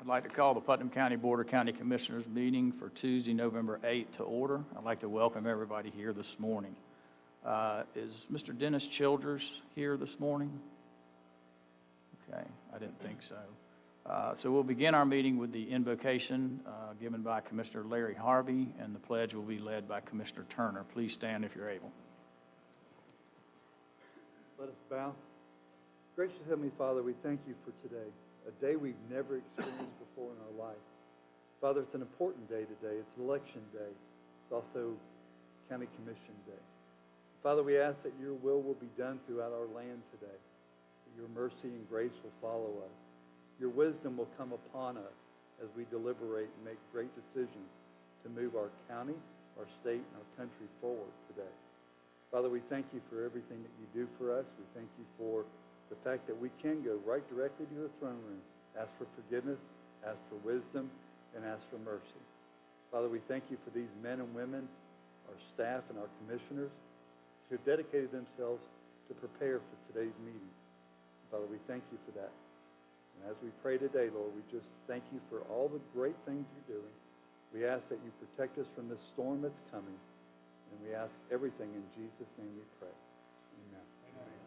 I'd like to call the Putnam County Board of County Commissioners meeting for Tuesday, November 8th to order. I'd like to welcome everybody here this morning. Is Mr. Dennis Childers here this morning? Okay, I didn't think so. So we'll begin our meeting with the invocation given by Commissioner Larry Harvey, and the pledge will be led by Commissioner Turner. Please stand if you're able. Let us bow. Gracious Heavenly Father, we thank you for today, a day we've never experienced before in our life. Father, it's an important day today. It's election day. It's also County Commission Day. Father, we ask that your will be done throughout our land today, that your mercy and grace will follow us. Your wisdom will come upon us as we deliberate and make great decisions to move our county, our state, and our country forward today. Father, we thank you for everything that you do for us. We thank you for the fact that we can go right directly to your throne room, ask for forgiveness, ask for wisdom, and ask for mercy. Father, we thank you for these men and women, our staff and our commissioners, who have dedicated themselves to prepare for today's meeting. Father, we thank you for that. And as we pray today, Lord, we just thank you for all the great things you're doing. We ask that you protect us from this storm that's coming. And we ask everything in Jesus' name we pray. Amen. Amen.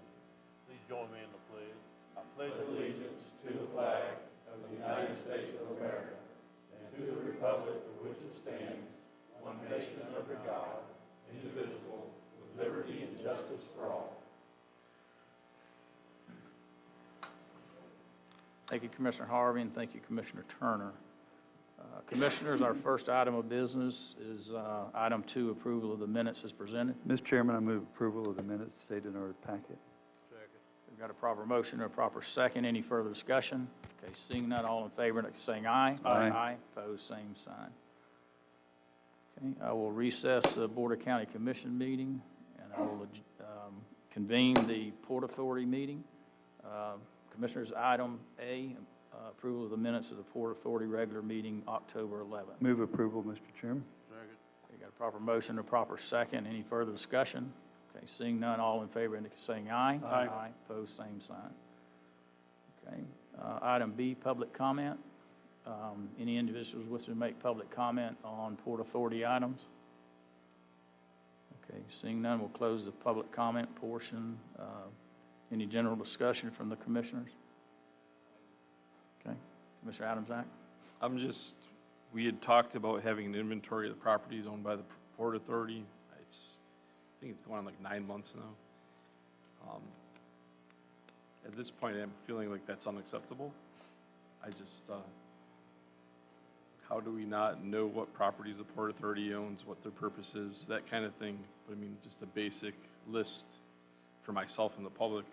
Please join me in the pledge. I pledge allegiance to the flag of the United States of America and to the republic for which it stands, one nation under God, indivisible, with liberty and justice for all. Thank you, Commissioner Harvey, and thank you, Commissioner Turner. Commissioners, our first item of business is item 2, approval of the minutes as presented. Mr. Chairman, I move approval of the minutes stated in our packet. Second. We've got a proper motion and a proper second. Any further discussion? Okay, seeing none, all in favor, saying aye. Aye. Aye. Opposed, same sign. Okay, I will recess the Board of County Commission meeting, and I will convene the Port Authority meeting. Commissioners, item A, approval of the minutes of the Port Authority regular meeting, October 11th. Move approval, Mr. Chairman. Second. We got a proper motion and a proper second. Any further discussion? Okay, seeing none, all in favor, saying aye. Aye. Opposed, same sign. Okay, item B, public comment. Any individuals wishing to make public comment on Port Authority items? Okay, seeing none, we'll close the public comment portion. Any general discussion from the commissioners? Okay, Commissioner Adams-Ack? We had talked about having an inventory of the properties owned by the Port Authority. I think it's going on like 9 months now. At this point, I'm feeling like that's unacceptable. How do we not know what properties the Port Authority owns, what their purpose is, that kind of thing? But I mean, just a basic list for myself and the public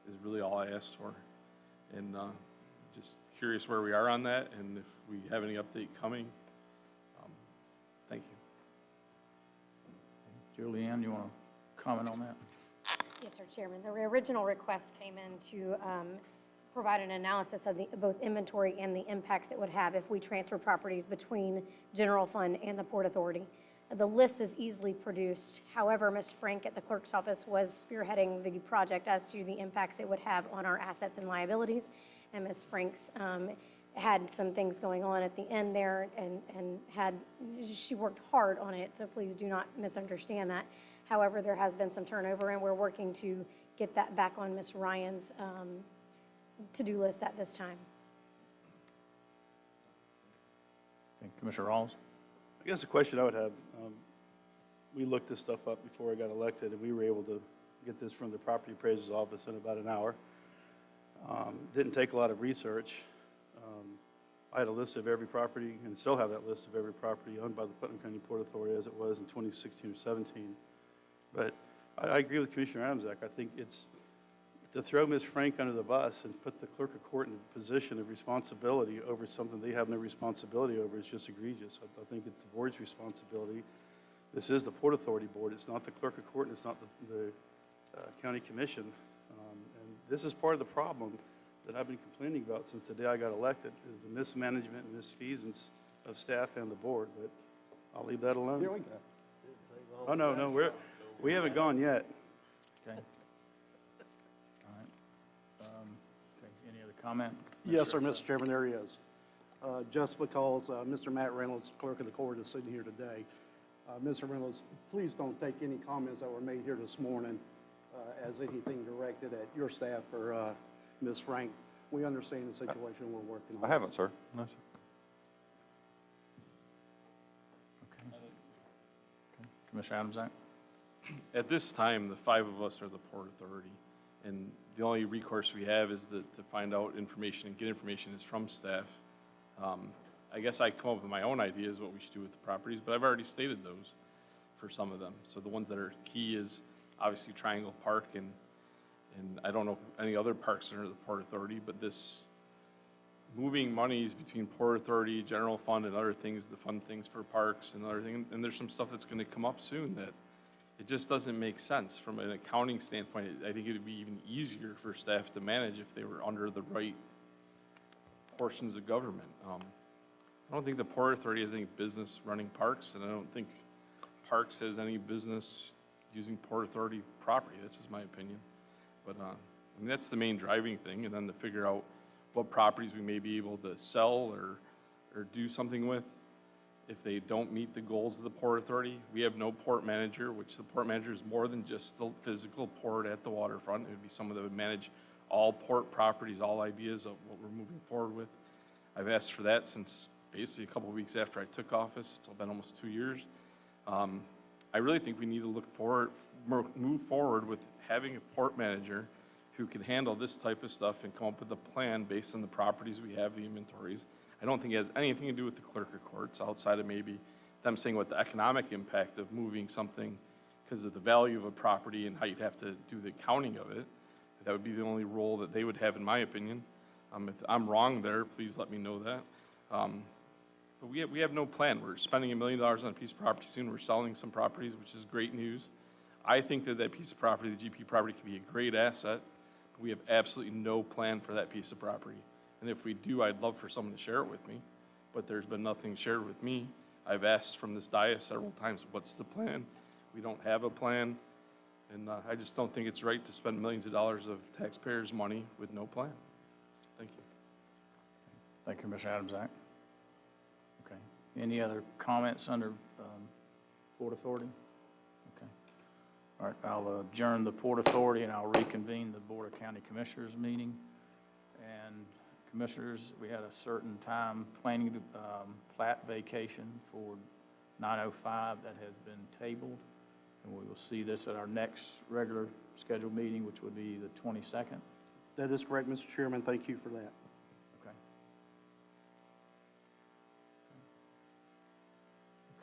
is really all I asked for. And just curious where we are on that and if we have any update coming. Thank you. Julianne, you want to comment on that? Yes, sir, Chairman. The original request came in to provide an analysis of both inventory and the impacts it would have if we transfer properties between general fund and the Port Authority. The list is easily produced. However, Ms. Frank at the clerk's office was spearheading the project as to the impacts it would have on our assets and liabilities. And Ms. Franks had some things going on at the end there and she worked hard on it, so please do not misunderstand that. However, there has been some turnover and we're working to get that back on Ms. Ryan's to-do list at this time. Okay, Commissioner Rawls? I guess the question I would have, we looked this stuff up before I got elected, and we were able to get this from the property appraiser's office in about an hour. Didn't take a lot of research. I had a list of every property, and still have that list of every property owned by the Putnam County Port Authority as it was in 2016 or 17. But I agree with Commissioner Adams-Ack. I think it's to throw Ms. Frank under the bus and put the clerk of court in a position of responsibility over something they have no responsibility over is just egregious. I think it's the board's responsibility. This is the Port Authority Board. It's not the clerk of court, and it's not the county commission. And this is part of the problem that I've been complaining about since the day I got elected, is the mismanagement and misfeasance of staff and the board. But I'll leave that alone. Here we go. Oh, no, we haven't gone yet. Okay. All right. Okay, any other comment? Yes, sir, Mr. Chairman, there he is. just because Mr. Matt Reynolds, clerk of the court, is sitting here today. Mr. Reynolds, please don't take any comments that were made here this morning as anything directed at your staff or Ms. Frank. We understand the situation we're working on. I haven't, sir. No, sir. Commissioner Adamczak? At this time, the 5 of us are the Port Authority, and the only recourse we have is to find out information and get information is from staff. I guess I come up with my own ideas what we should do with the properties, but I've already stated those for some of them. So the ones that are key is obviously Triangle Park, and I don't know any other parks under the Port Authority, but this moving monies between Port Authority, general fund, and other things, the fund things for parks and other things, and there's some stuff that's gonna come up soon that it just doesn't make sense from an accounting standpoint. I think it'd be even easier for staff to manage if they were under the right portions of government. I don't think the Port Authority has any business running parks, and I don't think Parks has any business using Port Authority property. That's just my opinion. But I mean, that's the main driving thing, and then to figure out what properties we may be able to sell or do something with if they don't meet the goals of the Port Authority. We have no port manager, which the port manager is more than just the physical port at the waterfront. It would be someone that would manage all port properties, all ideas of what we're moving forward with. I've asked for that since basically a couple of weeks after I took office. It's been almost 2 years. I really think we need to move forward with having a port manager who can handle this type of stuff and come up with a plan based on the properties we have, the inventories. I don't think it has anything to do with the clerk of courts outside of maybe them saying what the economic impact of moving something because of the value of a property and how you'd have to do the accounting of it. That would be the only role that they would have, in my opinion. If I'm wrong there, please let me know that. But we have no plan. We're spending $1 million on a piece of property soon. We're selling some properties, which is great news. I think that piece of property, the GP property, could be a great asset, but we have absolutely no plan for that piece of property. And if we do, I'd love for someone to share it with me, but there's been nothing shared with me. I've asked from this dais several times, what's the plan? We don't have a plan, and I just don't think it's right to spend millions of dollars of taxpayers' money with no plan. Thank you. Thank you, Commissioner Adamczak. Okay. Any other comments under Port Authority? Okay. All right, I'll adjourn the Port Authority and I'll reconvene the Board of County Commissioners meeting. And Commissioners, we had a certain time planning to plat vacation for 905 that has been tabled. And we will see this at our next regular scheduled meeting, which would be the 22nd. That is correct, Mr. Chairman. Thank you for that. Okay.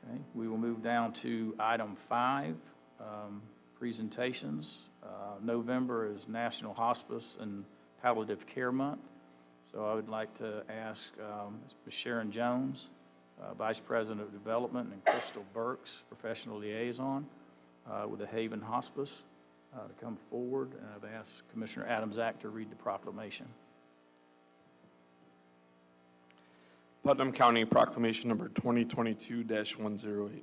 Okay, we will move down to item 5, presentations. November is National Hospice and Palliative Care Month. So I would like to ask Ms. Sharon Jones, Vice President of Development, and Crystal Burks, Professional Liaison with the Haven Hospice, to come forward. And I've asked Commissioner Adamczak to read the proclamation. Putnam County Proclamation Number 2022-108.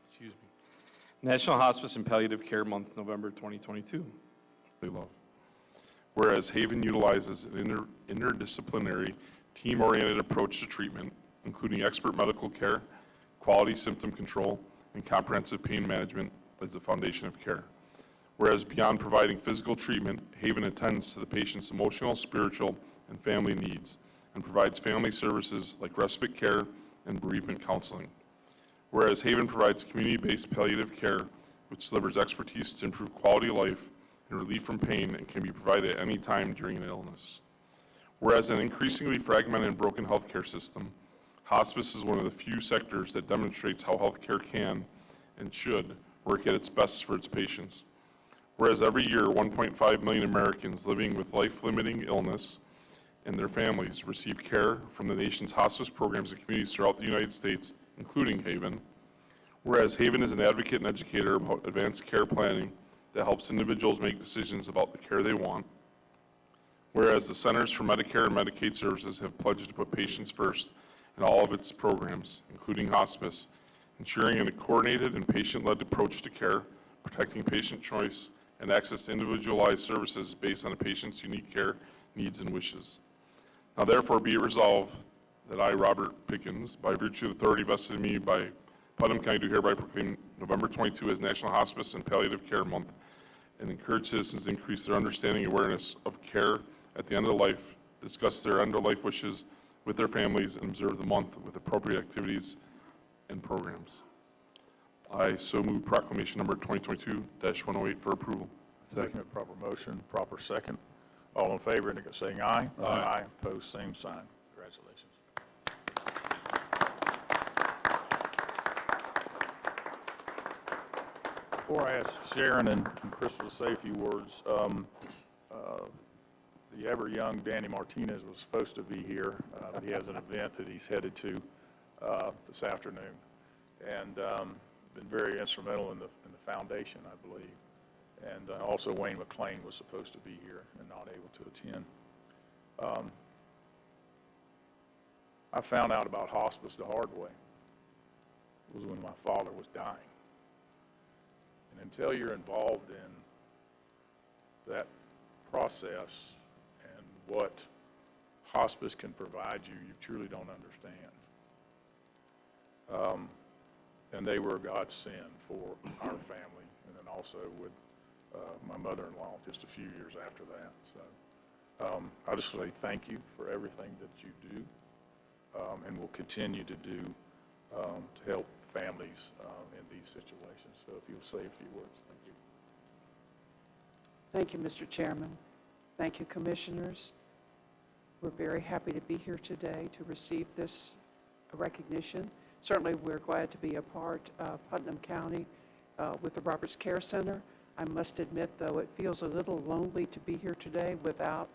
Excuse me. National Hospice and Palliative Care Month, November 2022. Whereas Haven utilizes an interdisciplinary, team-oriented approach to treatment, including expert medical care, quality symptom control, and comprehensive pain management as the foundation of care. Whereas beyond providing physical treatment, Haven attends to the patient's emotional, spiritual, and family needs, and provides family services like respite care and bereavement counseling. Whereas Haven provides community-based palliative care, which delivers expertise to improve quality of life and relief from pain and can be provided at any time during an illness. Whereas an increasingly fragmented and broken healthcare system, hospice is one of the few sectors that demonstrates how healthcare can and should work at its best for its patients. Whereas every year, 1.5 million Americans living with life-limiting illness and their families receive care from the nation's hospice programs and communities throughout the United States, including Haven. Whereas Haven is an advocate and educator about advanced care planning that helps individuals make decisions about the care they want. Whereas the Centers for Medicare and Medicaid Services have pledged to put patients first in all of its programs, including hospice, ensuring a coordinated and patient-led approach to care, protecting patient choice, and access to individualized services based on a patient's unique care, needs, and wishes. Now therefore be it resolved that I, Robert Pickens, by virtue of the authority vested in me by Putnam County, do hereby proclaim November 22 as National Hospice and Palliative Care Month, and encourage citizens to increase their understanding and awareness of care at the end of life, discuss their end-of-life wishes with their families, and observe the month with appropriate activities and programs. I so move proclamation number 2022-108 for approval. Second. Proper motion, proper second. All in favor, indicate by saying aye. Aye. Opposed, same sign. Congratulations. Before I ask Sharon and Chris to say a few words, the ever-young Danny Martinez was supposed to be here. He has an event that he's headed to this afternoon, and been very instrumental in the foundation, I believe. And also Wayne McLean was supposed to be here and not able to attend. I found out about hospice the hard way. It was when my father was dying. And until you're involved in that process and what hospice can provide you, you truly don't understand. And they were a godsend for our family, and then also with my mother-in-law just a few years after that. So I just say thank you for everything that you do and will continue to do to help families in these situations. So if you'll say a few words, thank you. Thank you, Mr. Chairman. Thank you, Commissioners. We're very happy to be here today to receive this recognition. Certainly, we're glad to be a part of Putnam County with the Roberts Care Center. I must admit, though, it feels a little lonely to be here today without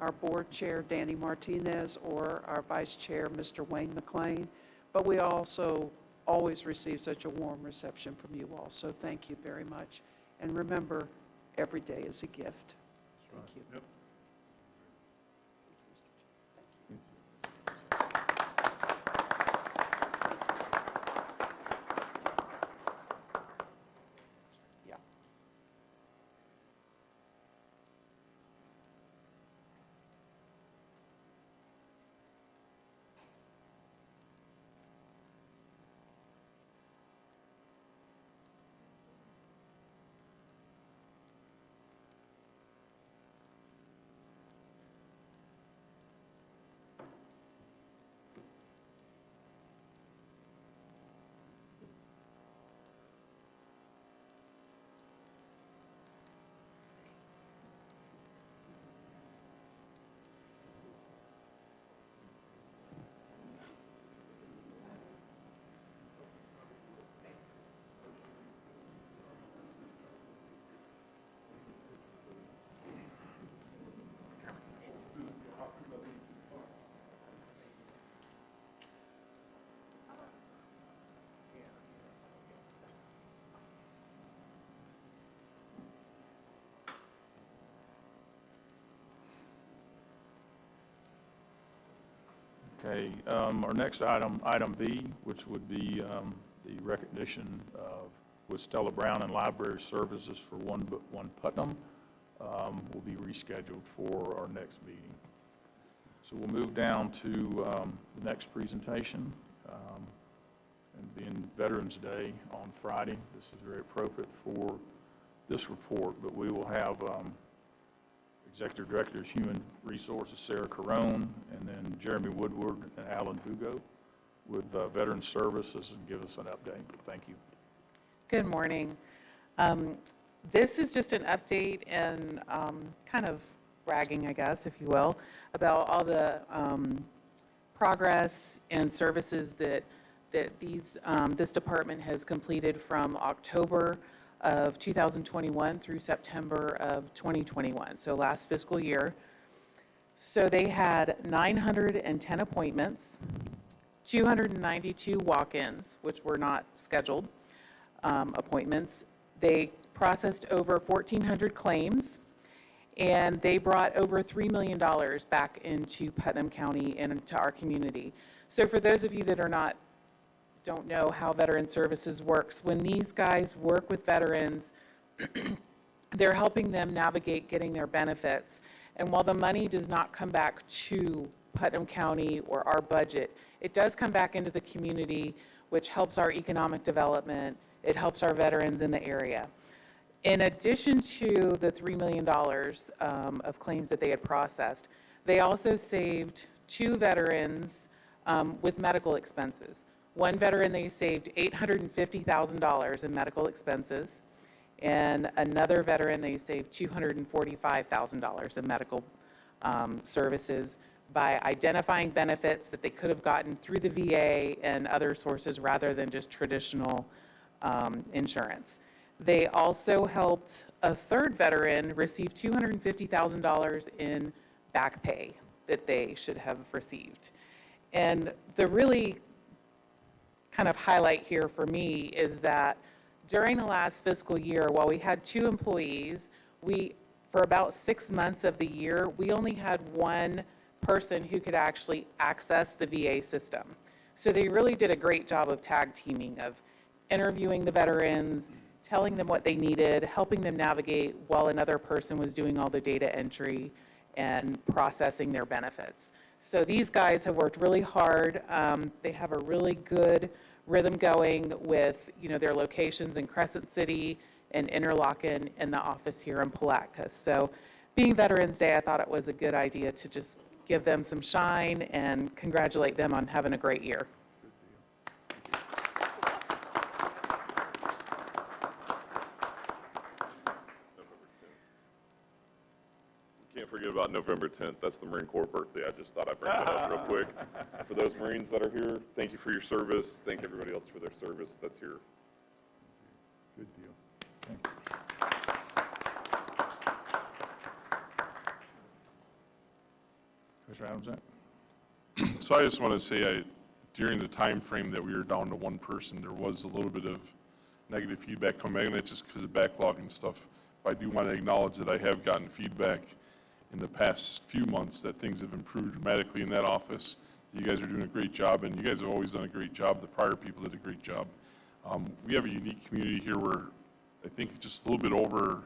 our board chair, Danny Martinez, or our vice chair, Mr. Wayne McLean. But we also always receive such a warm reception from you all, so thank you very much. And remember, every day is a gift. Thank you. Yep. Yeah. Okay, our next item, item B, which would be the recognition of, with Stella Brown and Library Services for One Putnam, will be rescheduled for our next meeting. So we'll move down to the next presentation. And being Veterans Day on Friday, this is very appropriate for this report, but we will have Executive Director of Human Resources, Sarah Carone, and then Jeremy Woodward and Alan Hugo with Veterans Services, and give us an update. Thank you. Good morning. This is just an update and kind of bragging, I guess, if you will, about all the progress and services that this department has completed from October of 2021 through September of 2021, so last fiscal year. So they had 910 appointments, 292 walk-ins, which were not scheduled appointments. They processed over 1,400 claims, and they brought over $3 million back into Putnam County and into our community. So for those of you that don't know how Veteran Services works, when these guys work with veterans, they're helping them navigate getting their benefits. And while the money does not come back to Putnam County or our budget, it does come back into the community, which helps our economic development. It helps our veterans in the area. In addition to the $3 million of claims that they had processed, they also saved 2 veterans with medical expenses. One veteran, they saved $850,000 in medical expenses, and another veteran, they saved $245,000 in medical services by identifying benefits that they could have gotten through the VA and other sources rather than just traditional insurance. They also helped a third veteran receive $250,000 in back pay that they should have received. And the really kind of highlight here for me is that during the last fiscal year, while we had 2 employees, for about 6 months of the year, we only had 1 person who could actually access the VA system. So they really did a great job of tag teaming, of interviewing the veterans, telling them what they needed, helping them navigate while another person was doing all the data entry and processing their benefits. So these guys have worked really hard. They have a really good rhythm going with, their locations in Crescent City and Interlochen and the office here in Palatka. So being Veterans Day, I thought it was a good idea to just give them some shine and congratulate them on having a great year. Can't forget about November 10th. That's the Marine Corps birthday. I just thought I'd bring that up real quick. For those Marines that are here, thank you for your service. Thank everybody else for their service that's here. Good deal. Commissioner Adams? So I just want to say, during the time frame that we were down to 1 person, there was a little bit of negative feedback coming back, and that's just because of backlog and stuff. But I do want to acknowledge that I have gotten feedback in the past few months that things have improved dramatically in that office. You guys are doing a great job, and you guys have always done a great job. The prior people did a great job. We have a unique community here where I think just a little bit over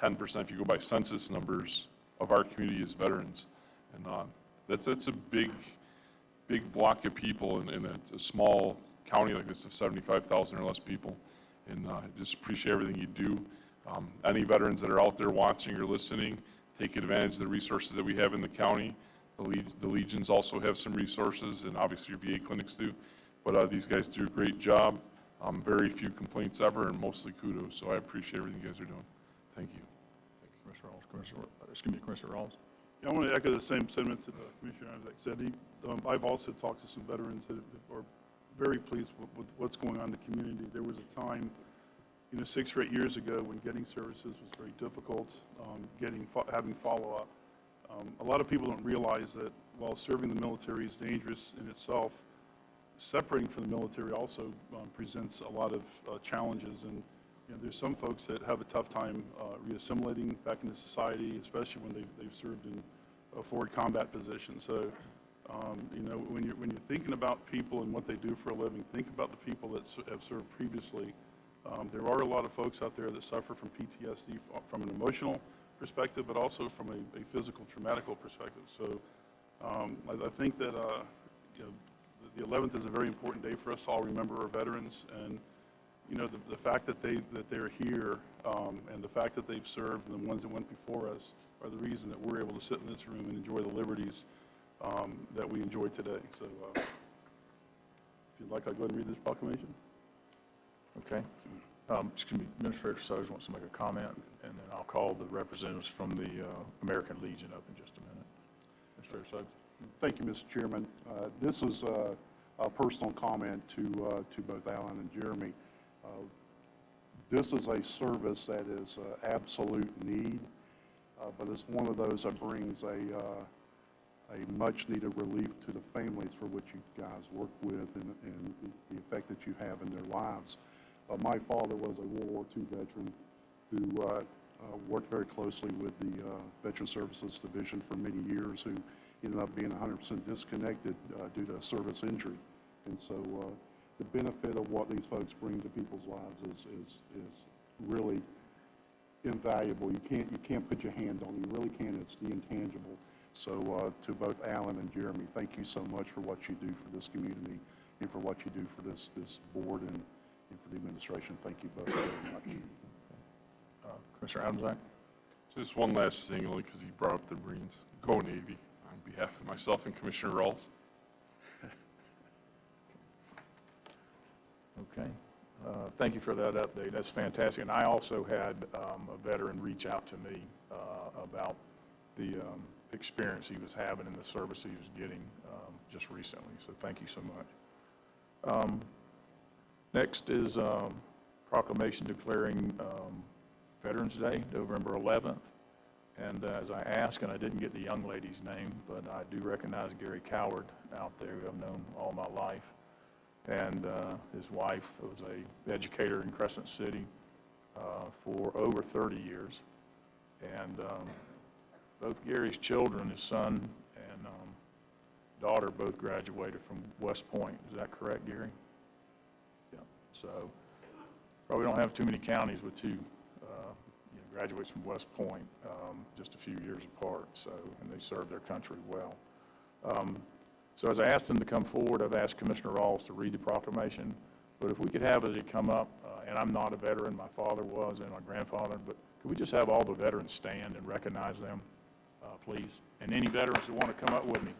10%, if you go by census numbers, of our community is veterans. And that's a big block of people in a small county like this of 75,000 or less people. And I just appreciate everything you do. Any veterans that are out there watching or listening, take advantage of the resources that we have in the county. The Legions also have some resources, and obviously your VA clinics do. But these guys do a great job. Very few complaints ever, and mostly kudos. So I appreciate everything you guys are doing. Thank you. Thank you, Commissioner Rawls. Commissioner Rawls. Yeah, I want to echo the same sentiments that Commissioner Isaac said. I've also talked to some veterans that are very pleased with what's going on in the community. There was a time, 6 or 8 years ago when getting services was very difficult, having follow-up. A lot of people don't realize that while serving the military is dangerous in itself, separating from the military also presents a lot of challenges. And there's some folks that have a tough time reassimilating back into society, especially when they've served in a forward combat position. So, when you're thinking about people and what they do for a living, think about the people that have served previously. There are a lot of folks out there that suffer from PTSD from an emotional perspective, but also from a physical, traumatical perspective. So I think that the 11th is a very important day for us to all remember our veterans, and the fact that they're here and the fact that they've served and the ones that went before us are the reason that we're able to sit in this room and enjoy the liberties that we enjoy today. So if you'd like, I'll go ahead and read this proclamation. Okay. Administrator Suggs wants to make a comment, and then I'll call the representatives from the American Legion up in just a minute. Administrator Suggs. Thank you, Mr. Chairman. This is a personal comment to both Alan and Jeremy. This is a service that is absolute need, but it's one of those that brings a much-needed relief to the families for which you guys work with and the effect that you have in their lives. My father was a World War II veteran who worked very closely with the Veteran Services Division for many years, who ended up being 100% disconnected due to a service injury. And so the benefit of what these folks bring to people's lives is really invaluable. You can't put your hand on it. You really can't. It's the intangible. So to both Alan and Jeremy, thank you so much for what you do for this community and for what you do for this board and for the administration. Thank you both very much. Commissioner Adams? Just one last thing, only because he brought up the Marines. Go Navy, on behalf of myself and Commissioner Rawls. Okay. Thank you for that update. That's fantastic. And I also had a veteran reach out to me about the experience he was having and the service he was getting just recently. So thank you so much. Next is proclamation declaring Veterans Day, November 11th. And as I asked, and I didn't get the young lady's name, but I do recognize Gary Coward out there, who I've known all my life. And his wife was an educator in Crescent City for over 30 years. And both Gary's children, his son and daughter, both graduated from West Point. Is that correct, Gary? Yeah. So probably don't have too many counties with two graduates from West Point, just a few years apart. So, and they served their country well. So as I asked them to come forward, I've asked Commissioner Rawls to read the proclamation, but if we could have it come up, and I'm not a veteran, my father was and my grandfather, but could we just have all the veterans stand and recognize them, please? And any veterans who want to come up with me.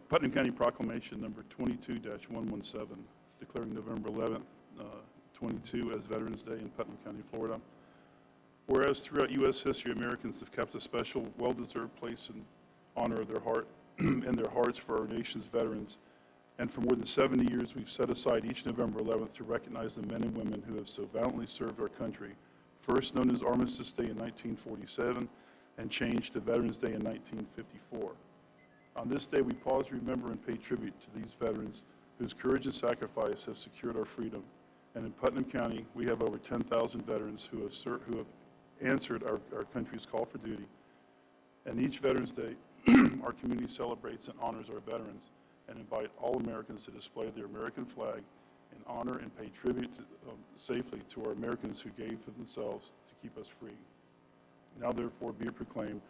Putnam County Proclamation number 22-117, declaring November 11th, 22 as Veterans Day in Putnam County, Florida. Whereas throughout U.S. history, Americans have kept a special, well-deserved place in honor of their heart and their hearts for our nation's veterans. And for more than 70 years, we've set aside each November 11th to recognize the men and women who have so valiantly served our country, first known as Armistice Day in 1947 and changed to Veterans Day in 1954. On this day, we pause, remember, and pay tribute to these veterans whose courage and sacrifice have secured our freedom. And in Putnam County, we have over 10,000 veterans who have answered our country's call for duty. And each Veterans Day, our community celebrates and honors our veterans and invite all Americans to display their American flag and honor and pay tribute safely to our Americans who gave of themselves to keep us free. Now, therefore, be it proclaimed,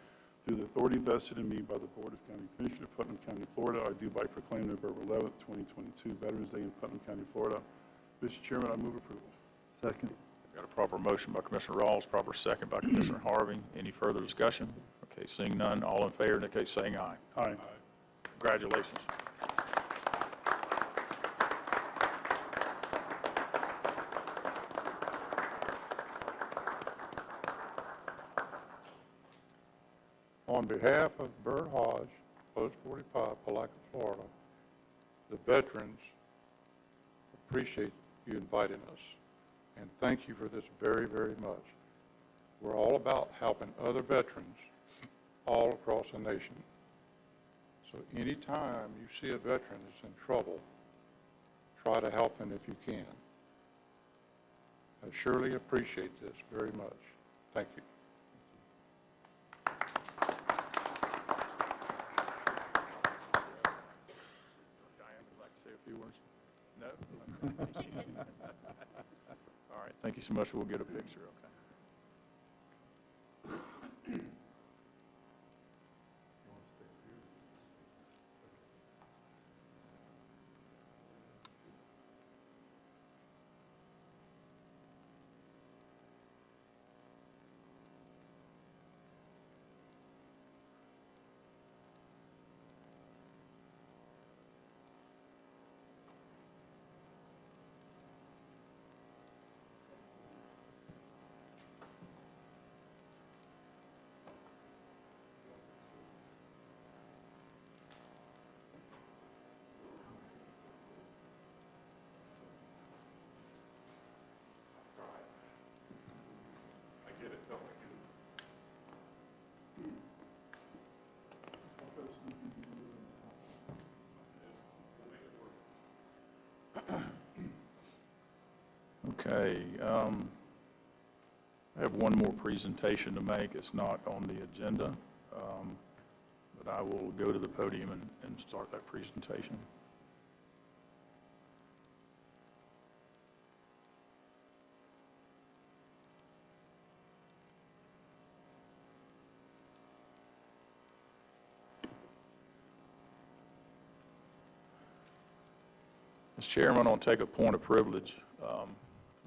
through the authority vested in me by the Board of County Commissioners of Putnam County, Florida, I do by proclaim November 11th, 2022, Veterans Day in Putnam County, Florida. Mr. Chairman, I move approval. Second. Got a proper motion by Commissioner Rawls, proper second by Commissioner Harvey. Any further discussion? Okay, seeing none, all in favor indicate saying aye. Aye. Congratulations. On behalf of Bert Hodge, Post 45, Palaca, Florida, the veterans appreciate you inviting us, and thank you for this very, very much. We're all about helping other veterans all across the nation. So anytime you see a veteran that's in trouble, try to help them if you can. I surely appreciate this very much. Thank you. Diane, would like to say a few words? No? All right, thank you so much. We'll get a picture, okay? Okay, I have one more presentation to make. It's not on the agenda, but I will go to the podium and start that presentation. Mr. Chairman, I'm going to take a point of privilege to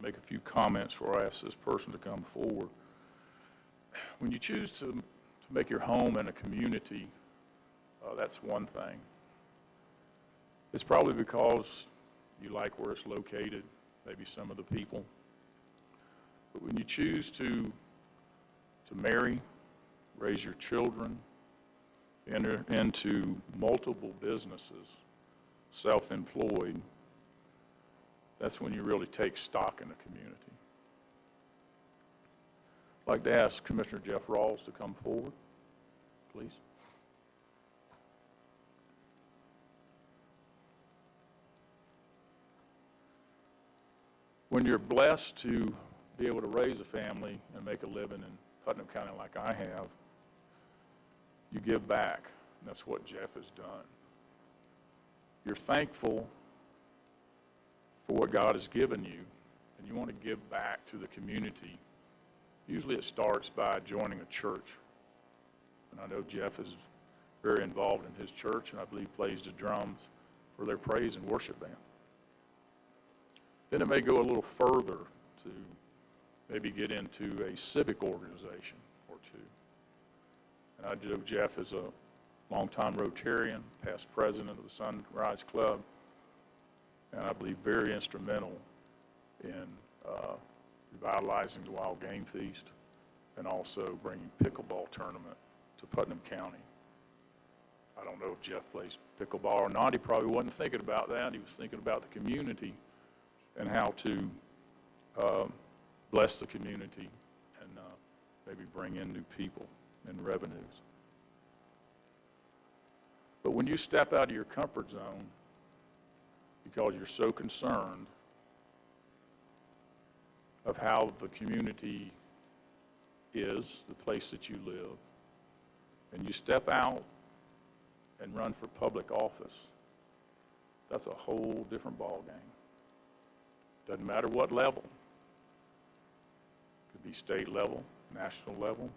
make a few comments before I ask this person to come forward. When you choose to make your home in a community, that's one thing. It's probably because you like where it's located, maybe some of the people. But when you choose to marry, raise your children, enter into multiple businesses, self-employed, that's when you really take stock in the community. I'd like to ask Commissioner Jeff Rawls to come forward, please. When you're blessed to be able to raise a family and make a living in Putnam County like I have, you give back, and that's what Jeff has done. You're thankful for what God has given you, and you want to give back to the community. Usually it starts by joining a church. And I know Jeff is very involved in his church, and I believe plays the drums for their praise and worship band. Then it may go a little further to maybe get into a civic organization or two. And I know Jeff is a longtime Rotarian, past president of the Sunrise Club, and I believe very instrumental in revitalizing the Wild Game Feast and also bringing pickleball tournament to Putnam County. I don't know if Jeff plays pickleball or not. He probably wasn't thinking about that. He was thinking about the community and how to bless the community and maybe bring in new people and revenues. But when you step out of your comfort zone because you're so concerned of how the community is, the place that you live, and you step out and run for public office, that's a whole different ballgame. Doesn't matter what level. Could be state level, national level.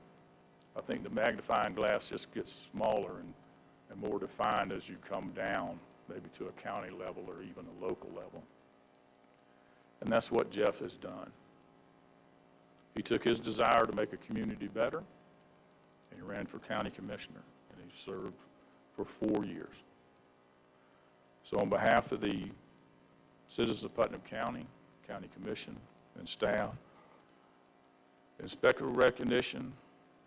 I think the magnifying glass just gets smaller and more defined as you come down, maybe to a county level or even a local level. And that's what Jeff has done. He took his desire to make a community better, and he ran for county commissioner, and he served for 4 years. So on behalf of the citizens of Putnam County, County Commission, and staff, in special recognition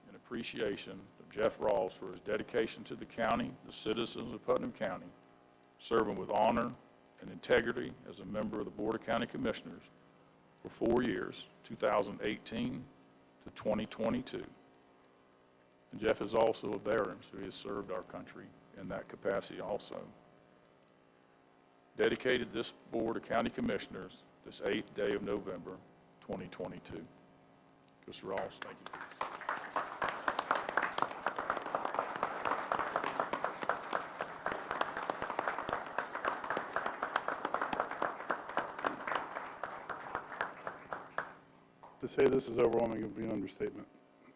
and appreciation of Jeff Rawls for his dedication to the county, the citizens of Putnam County, serving with honor and integrity as a member of the Board of County Commissioners for 4 years, 2018 to 2022. And Jeff is also a veteran, so he has served our country in that capacity also. Dedicated this Board of County Commissioners this 8th day of November, 2022. Mr. Rawls, thank you. To say this is overwhelming would be an understatement.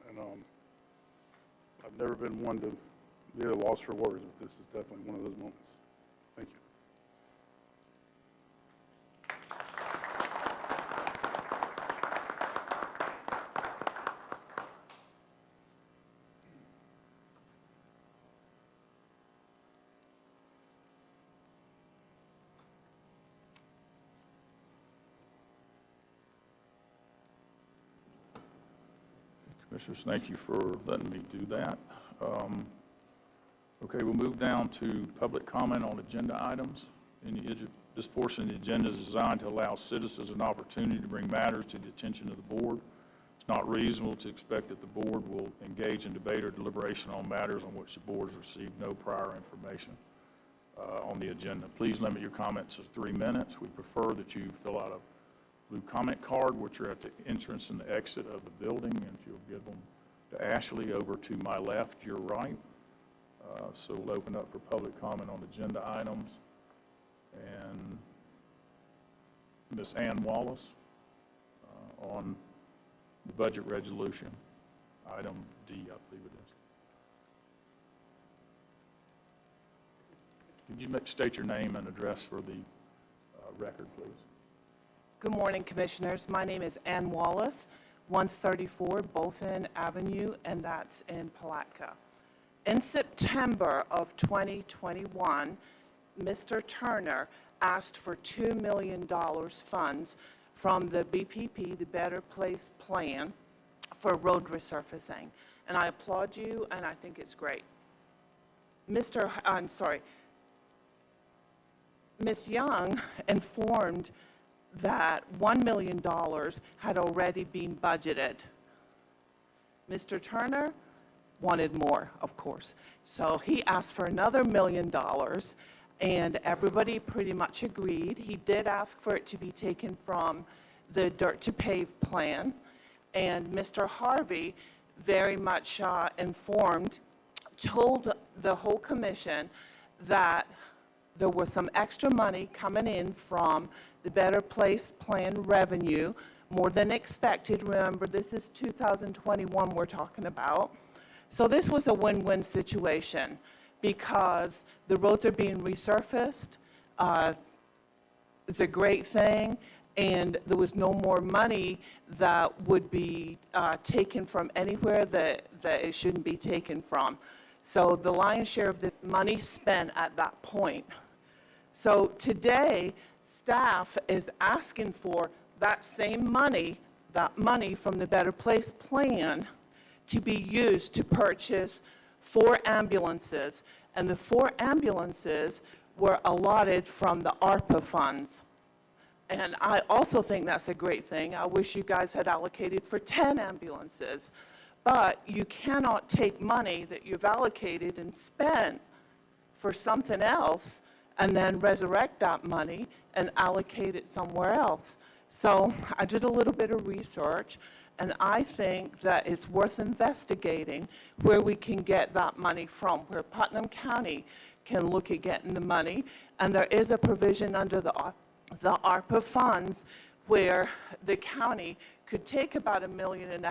And I've never been one to be at a loss for words, but this is definitely one of those moments. Thank you. Commissioners, thank you for letting me do that. Okay, we'll move down to public comment on agenda items. This portion of the agenda is designed to allow citizens an opportunity to bring matters to the attention of the board. It's not reasonable to expect that the board will engage in debate or deliberation on matters on which the board has received no prior information on the agenda. Please limit your comments to 3 minutes. We prefer that you fill out blue comment card, which are at the entrance and the exit of the building, and if you'll give them to Ashley over to my left, your right. So we'll open up for public comment on agenda items. And Ms. Ann Wallace on the budget resolution, item D, I believe it is. Could you state your name and address for the record, please? Good morning, Commissioners. My name is Ann Wallace, 134 Bowfin Avenue, and that's in Palatka. In September of 2021, Mr. Turner asked for $2 million funds from the BPP, the Better Place Plan, for road resurfacing. And I applaud you, and I think it's great. Ms. Young informed that $1 million had already been budgeted. Mr. Turner wanted more, of course. So he asked for another $1 million, and everybody pretty much agreed. He did ask for it to be taken from the dirt to pave plan, and Mr. Harvey very much told the whole commission that there was some extra money coming in from the Better Place Plan revenue, more than expected. Remember, this is 2021 we're talking about. So this was a win-win situation because the roads are being resurfaced. It's a great thing, and there was no more money that would be taken from anywhere that it shouldn't be taken from. So the lion's share of the money spent at that point. So today, staff is asking for that same money, that money from the Better Place Plan, to be used to purchase 4 ambulances. And the 4 ambulances were allotted from the ARPA funds. And I also think that's a great thing. I wish you guys had allocated for 10 ambulances. But you cannot take money that you've allocated and spent for something else and then resurrect that money and allocate it somewhere else. So I did a little bit of research, and I think that it's worth investigating where we can get that money from, where Putnam County can look at getting the money. And there is a provision under the ARPA funds where the county could take about $1.5 million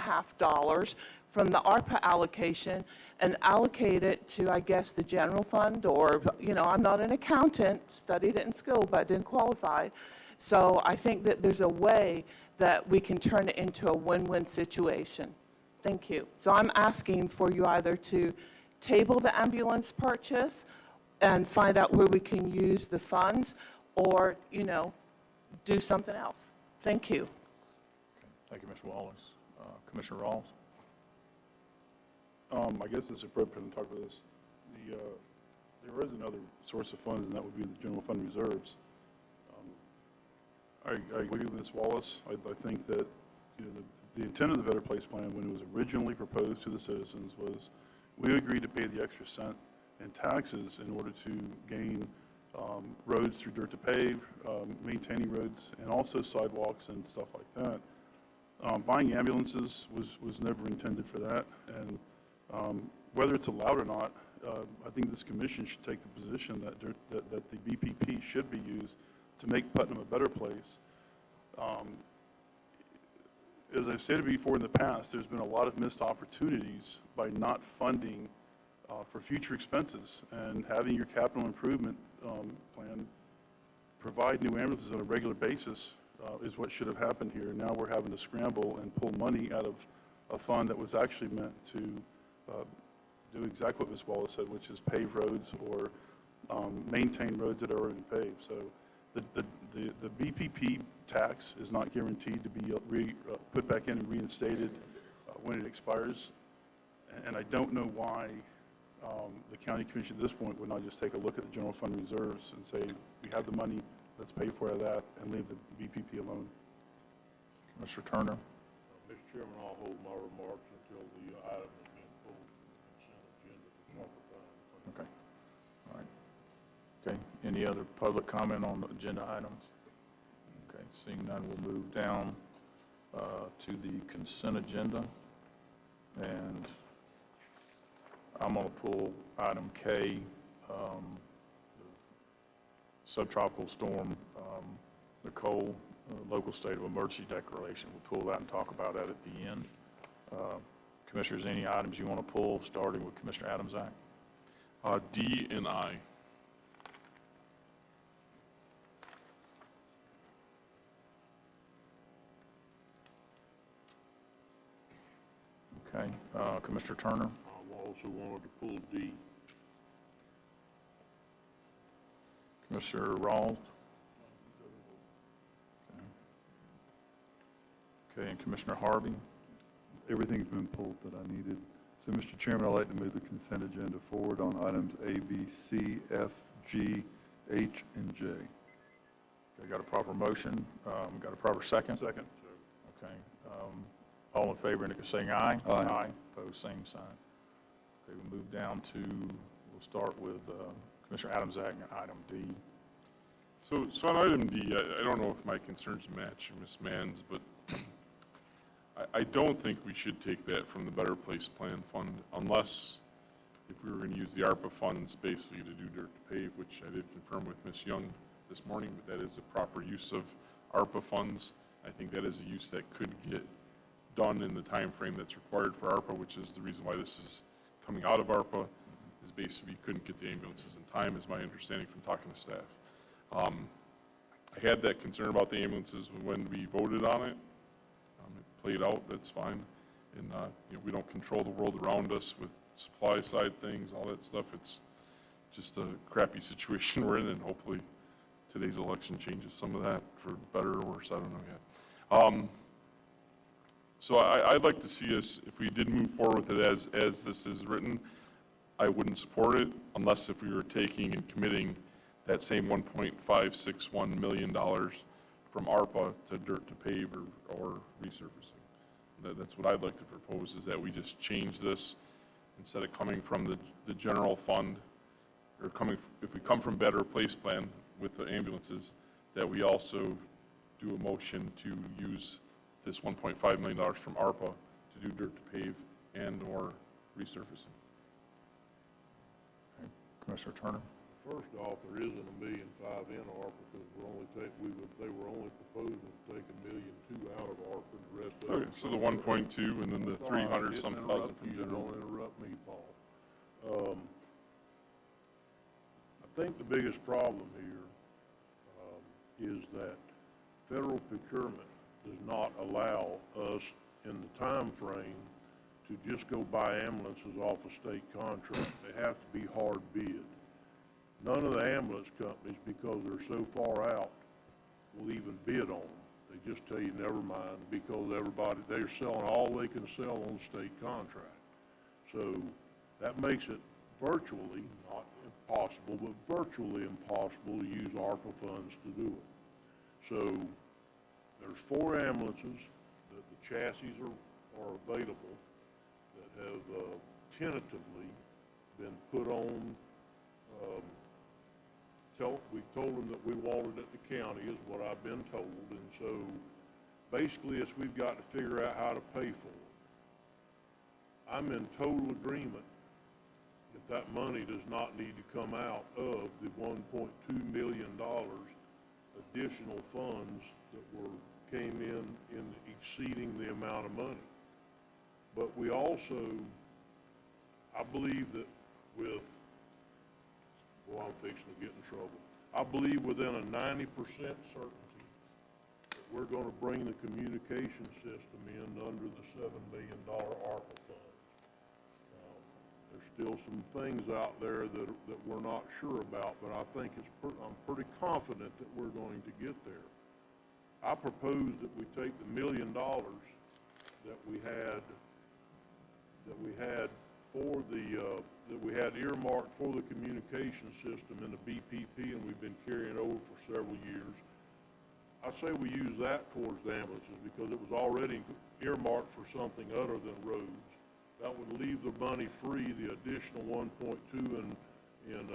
from the ARPA allocation and allocate it to, I guess, the general fund, or, I'm not an accountant, studied it in school, but didn't qualify. So I think that there's a way that we can turn it into a win-win situation. Thank you. So I'm asking for you either to table the ambulance purchase and find out where we can use the funds, or, do something else. Thank you. Thank you, Ms. Wallace. Commissioner Rawls? I guess it's appropriate to talk about this. There is another source of funds, and that would be the general fund reserves. I agree with Ms. Wallace. I think that the intent of the Better Place Plan, when it was originally proposed to the citizens, was we agreed to pay the extra cent in taxes in order to gain roads through dirt to pave, maintaining roads, and also sidewalks and stuff like that. Buying ambulances was never intended for that, and whether it's allowed or not, I think this commission should take the position that the BPP should be used to make Putnam a better place. As I've said before in the past, there's been a lot of missed opportunities by not funding for future expenses, and having your capital improvement plan provide new ambulances on a regular basis is what should have happened here. Now we're having to scramble and pull money out of a fund that was actually meant to do exactly what Ms. Wallace said, which is pave roads or maintain roads that are already paved. So the BPP tax is not guaranteed to be put back in and reinstated when it expires. And I don't know why the county commission at this point would not just take a look at the general fund reserves and say, we have the money, let's pay for that, and leave the BPP alone. Mr. Turner? Mr. Chairman, I'll hold my remarks until the item has been pulled from the consent agenda for proper time. Okay. All right. Okay. Any other public comment on the agenda items? Okay. Seeing none, we'll move down to the consent agenda. And I'm going to pull item K, subtropical storm Nicole, local state of emergency declaration. We'll pull that and talk about that at the end. Commissioners, any items you want to pull, starting with Commissioner Adams-Ack? D and I. Okay, Commissioner Turner? I also wanted to pull D. Commissioner Rawls? Okay, and Commissioner Harvey? Everything's been pulled that I needed. So, Mr. Chairman, I'd like to move the consent agenda forward on items A, B, C, F, G, H, and J. Okay, got a proper motion, got a proper second? Second. Okay, all in favor, indicate by saying aye. Aye. Opposed, same sign. Okay, we'll move down to, we'll start with Commissioner Adams-Ack, item D. So on item D, I don't know if my concerns match Ms. Mann's, but I don't think we should take that from the Better Place Plan Fund unless if we were going to use the ARPA funds basically to do dirt to pave, which I did confirm with Ms. Young this morning, but that is a proper use of ARPA funds. I think that is a use that could get done in the time frame that's required for ARPA, which is the reason why this is coming out of ARPA, is basically we couldn't get the ambulances in time, is my understanding from talking to staff. I had that concern about the ambulances when we voted on it. It played out, that's fine. And you know, we don't control the world around us with supply side things, all that stuff. It's just a crappy situation we're in, and hopefully today's election changes some of that for better or worse, I don't know yet. So I'd like to see us, if we did move forward with it as this is written, I wouldn't support it unless if we were taking and committing that same $1.561 million from ARPA to dirt to pave or resurfacing. That's what I'd like to propose, is that we just change this instead of coming from the general fund, or if we come from Better Place Plan with the ambulances, that we also do a motion to use this $1.5 million from ARPA to do dirt to pave and or resurfacing. Okay. Commissioner Turner? First off, there isn't $1.5 million in ARPA because they were only proposing to take $1.2 million out of ARPA and the rest of it. Okay, so the 1.2 and then the 300-some thousand from general. Don't interrupt me, Paul. I think the biggest problem here is that federal procurement does not allow us in the time frame to just go buy ambulances off a state contract. They have to be hard bid. None of the ambulance companies, because they're so far out, will even bid on them. They just tell you, never mind, because they're selling all they can sell on state contract. So that makes it virtually, not impossible, but virtually impossible to use ARPA funds to do it. So there's 4 ambulances that the chassis are available that have tentatively been put on. We told them that we wanted at the county is what I've been told, and so basically we've got to figure out how to pay for it. I'm in total agreement that that money does not need to come out of the $1.2 million additional funds that came in exceeding the amount of money. But we also, I believe that with, well, I'm fixing to get in trouble. I believe within a 90% certainty that we're going to bring the communication system in under the $7 million ARPA funds. There's still some things out there that we're not sure about, but I think I'm pretty confident that we're going to get there. I propose that we take the $1 million that we had earmarked for the communication system in the BPP, and we've been carrying over for several years. I say we use that towards the ambulances because it was already earmarked for something other than roads. That would leave the money free, the additional 1.2 in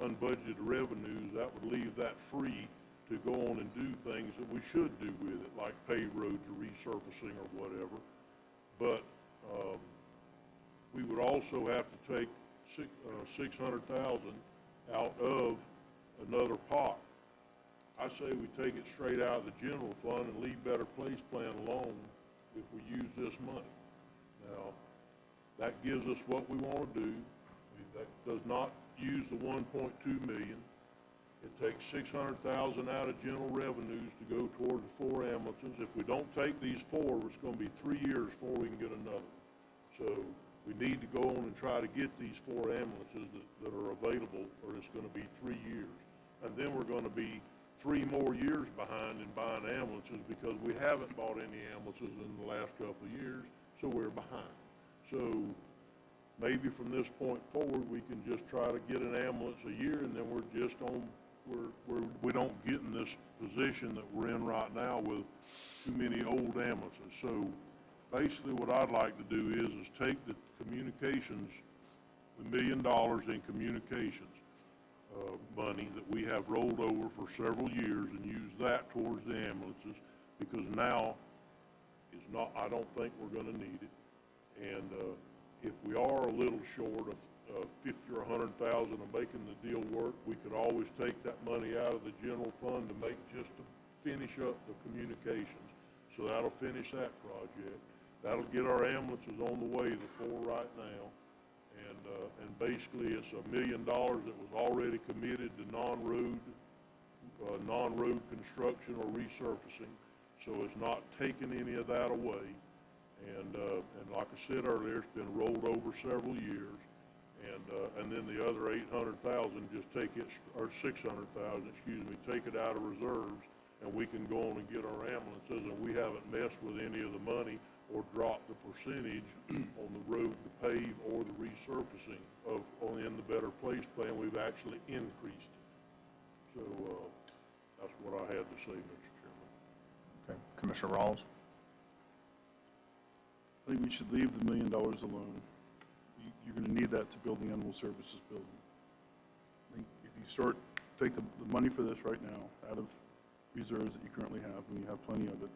unbudgeted revenues, that would leave that free to to go on and do things that we should do with it, like pave roads or resurfacing or whatever. But we would also have to take 600,000 out of another pot. I say we take it straight out of the general fund and leave Better Place Plan alone if we use this money. Now, that gives us what we want to do. That does not use the 1.2 million. It takes 600,000 out of general revenues to go toward the 4 ambulances. If we don't take these 4, it's going to be 3 years before we can get another. So we need to go on and try to get these 4 ambulances that are available, or it's going to be 3 years. And then we're going to be 3 more years behind in buying ambulances because we haven't bought any ambulances in the last couple of years, so we're behind. So maybe from this point forward, we can just try to get an ambulance a year, and then we're just on, we don't get in this position that we're in right now with too many old ambulances. So basically what I'd like to do is take the communications, the $1 million in communications money that we have rolled over for several years and use that towards the ambulances, because now it's not, I don't think we're going to need it. And if we are a little short of 50 or 100,000 of making the deal work, we could always take that money out of the general fund to make just to finish up the communications. So that'll finish that project. That'll get our ambulances on the way, the 4 right now. And basically it's $1 million that was already committed to non-road construction or resurfacing. So it's not taking any of that away. And like I said earlier, it's been rolled over several years. And then the other 800,000, just take it, or 600,000, excuse me, take it out of reserves, and we can go on and get our ambulances, and we haven't messed with any of the money or dropped the percentage on the road to pave or the resurfacing in the Better Place Plan. We've actually increased it. So that's what I had to say, Mr. Chairman. Okay, Commissioner Rawls? I think we should leave the $1 million alone. You're going to need that to build the animal services building. I think if you start, take the money for this right now out of reserves that you currently have, and you have plenty of it,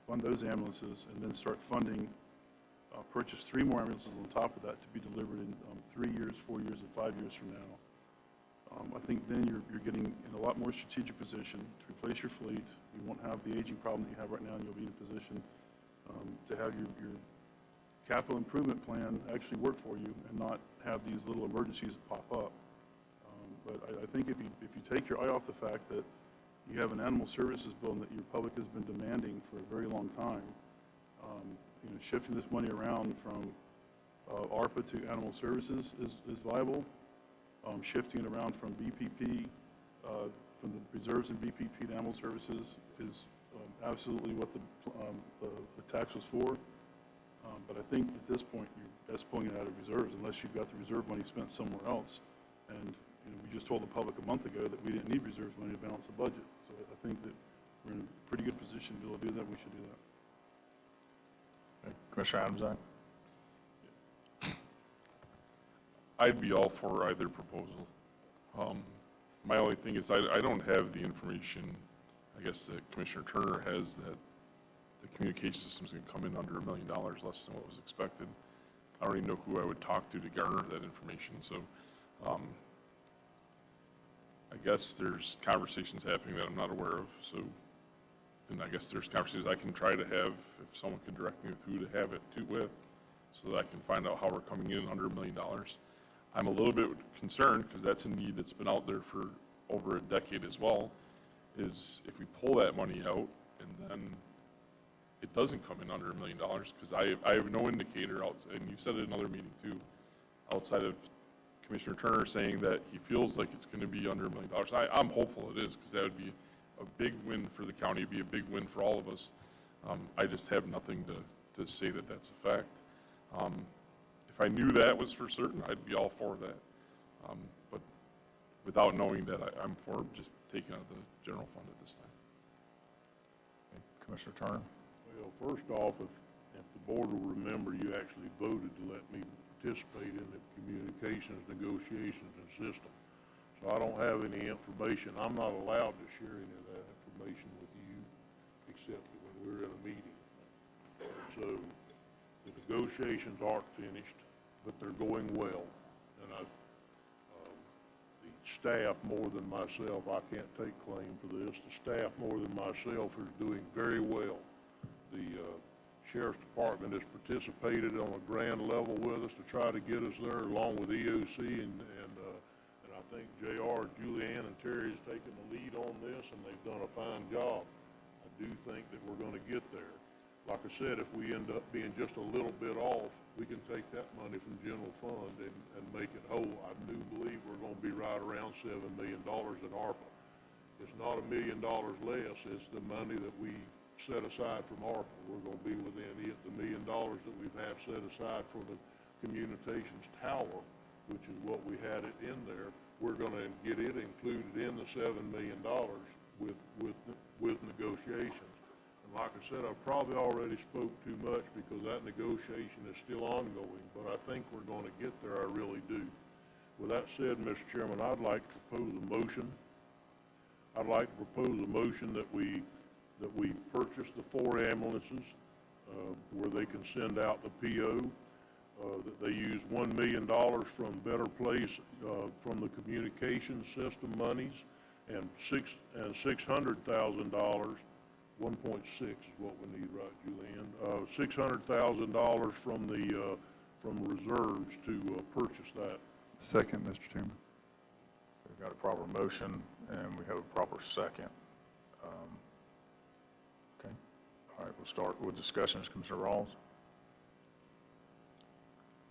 fund those ambulances, and then start funding, purchase 3 more ambulances on top of that to be delivered in 3 years, 4 years, and 5 years from now. I think then you're getting in a lot more strategic position to replace your fleet. You won't have the aging problem that you have right now, and you'll be in a position to have your capital improvement plan actually work for you and not have these little emergencies that pop up. But I think if you take your eye off the fact that you have an animal services building that your public has been demanding for a very long time, shifting this money around from ARPA to animal services is viable. Shifting it around from BPP, from the reserves in BPP to animal services is absolutely what the tax was for. But I think at this point, that's pulling it out of reserves unless you've got the reserve money spent somewhere else. And we just told the public a month ago that we didn't need reserves money to balance the budget. So I think that we're in a pretty good position to be able to do that. We should do that. Okay, Commissioner Adams? I'd be all for either proposal. My only thing is I don't have the information, I guess, that Commissioner Turner has, that the communication system's going to come in under $1 million less than what was expected. I don't even know who I would talk to garner that information. So I guess there's conversations happening that I'm not aware of. So, and I guess there's conversations I can try to have if someone can direct me with who to have it with, so that I can find out how we're coming in under $1 million. I'm a little bit concerned, because that's a need that's been out there for over a decade as well, is if we pull that money out and then it doesn't come in under $1 million, because I have no indicator, and you said it in another meeting too, outside of Commissioner Turner saying that he feels like it's going to be under $1 million. I'm hopeful it is, because that would be a big win for the county, it'd be a big win for all of us. I just have nothing to say that that's a fact. If I knew that was for certain, I'd be all for that. But without knowing that, I'm for just taking out the general fund at this time. Okay, Commissioner Turner? Well, first off, if the board will remember, you actually voted to let me participate in the communications, negotiations, and system. So I don't have any information. I'm not allowed to share any of that information with you, except when we're in a meeting. So the negotiations aren't finished, but they're going well. And the staff more than myself, I can't take claim for this, the staff more than myself is doing very well. The Sheriff's Department has participated on a grand level with us to try to get us there, along with EOC, and I think JR, Julianne, and Terry has taken the lead on this, and they've done a fine job. I do think that we're going to get there. Like I said, if we end up being just a little bit off, we can take that money from general fund and make it whole. I do believe we're going to be right around $7 million at ARPA. It's not $1 million less, it's the money that we set aside from ARPA. We're going to be within it, the $1 million that we've had set aside for the communications tower, which is what we had it in there. We're going to get it included in the $7 million with negotiations. And like I said, I probably already spoke too much because that negotiation is still ongoing, but I think we're going to get there, I really do. With that said, Mr. Chairman, I'd like to propose a motion. I'd like to propose a motion that we purchase the 4 ambulances, where they can send out the PO, that they use $1 million from Better Place, from the communication system monies, and $600,000, 1.6 is what we need, right, Julianne? $600,000 from reserves to purchase that. Second, Mr. Chairman. We've got a proper motion, and we have a proper second. Okay. All right, we'll start with discussions. Commissioner Rawls?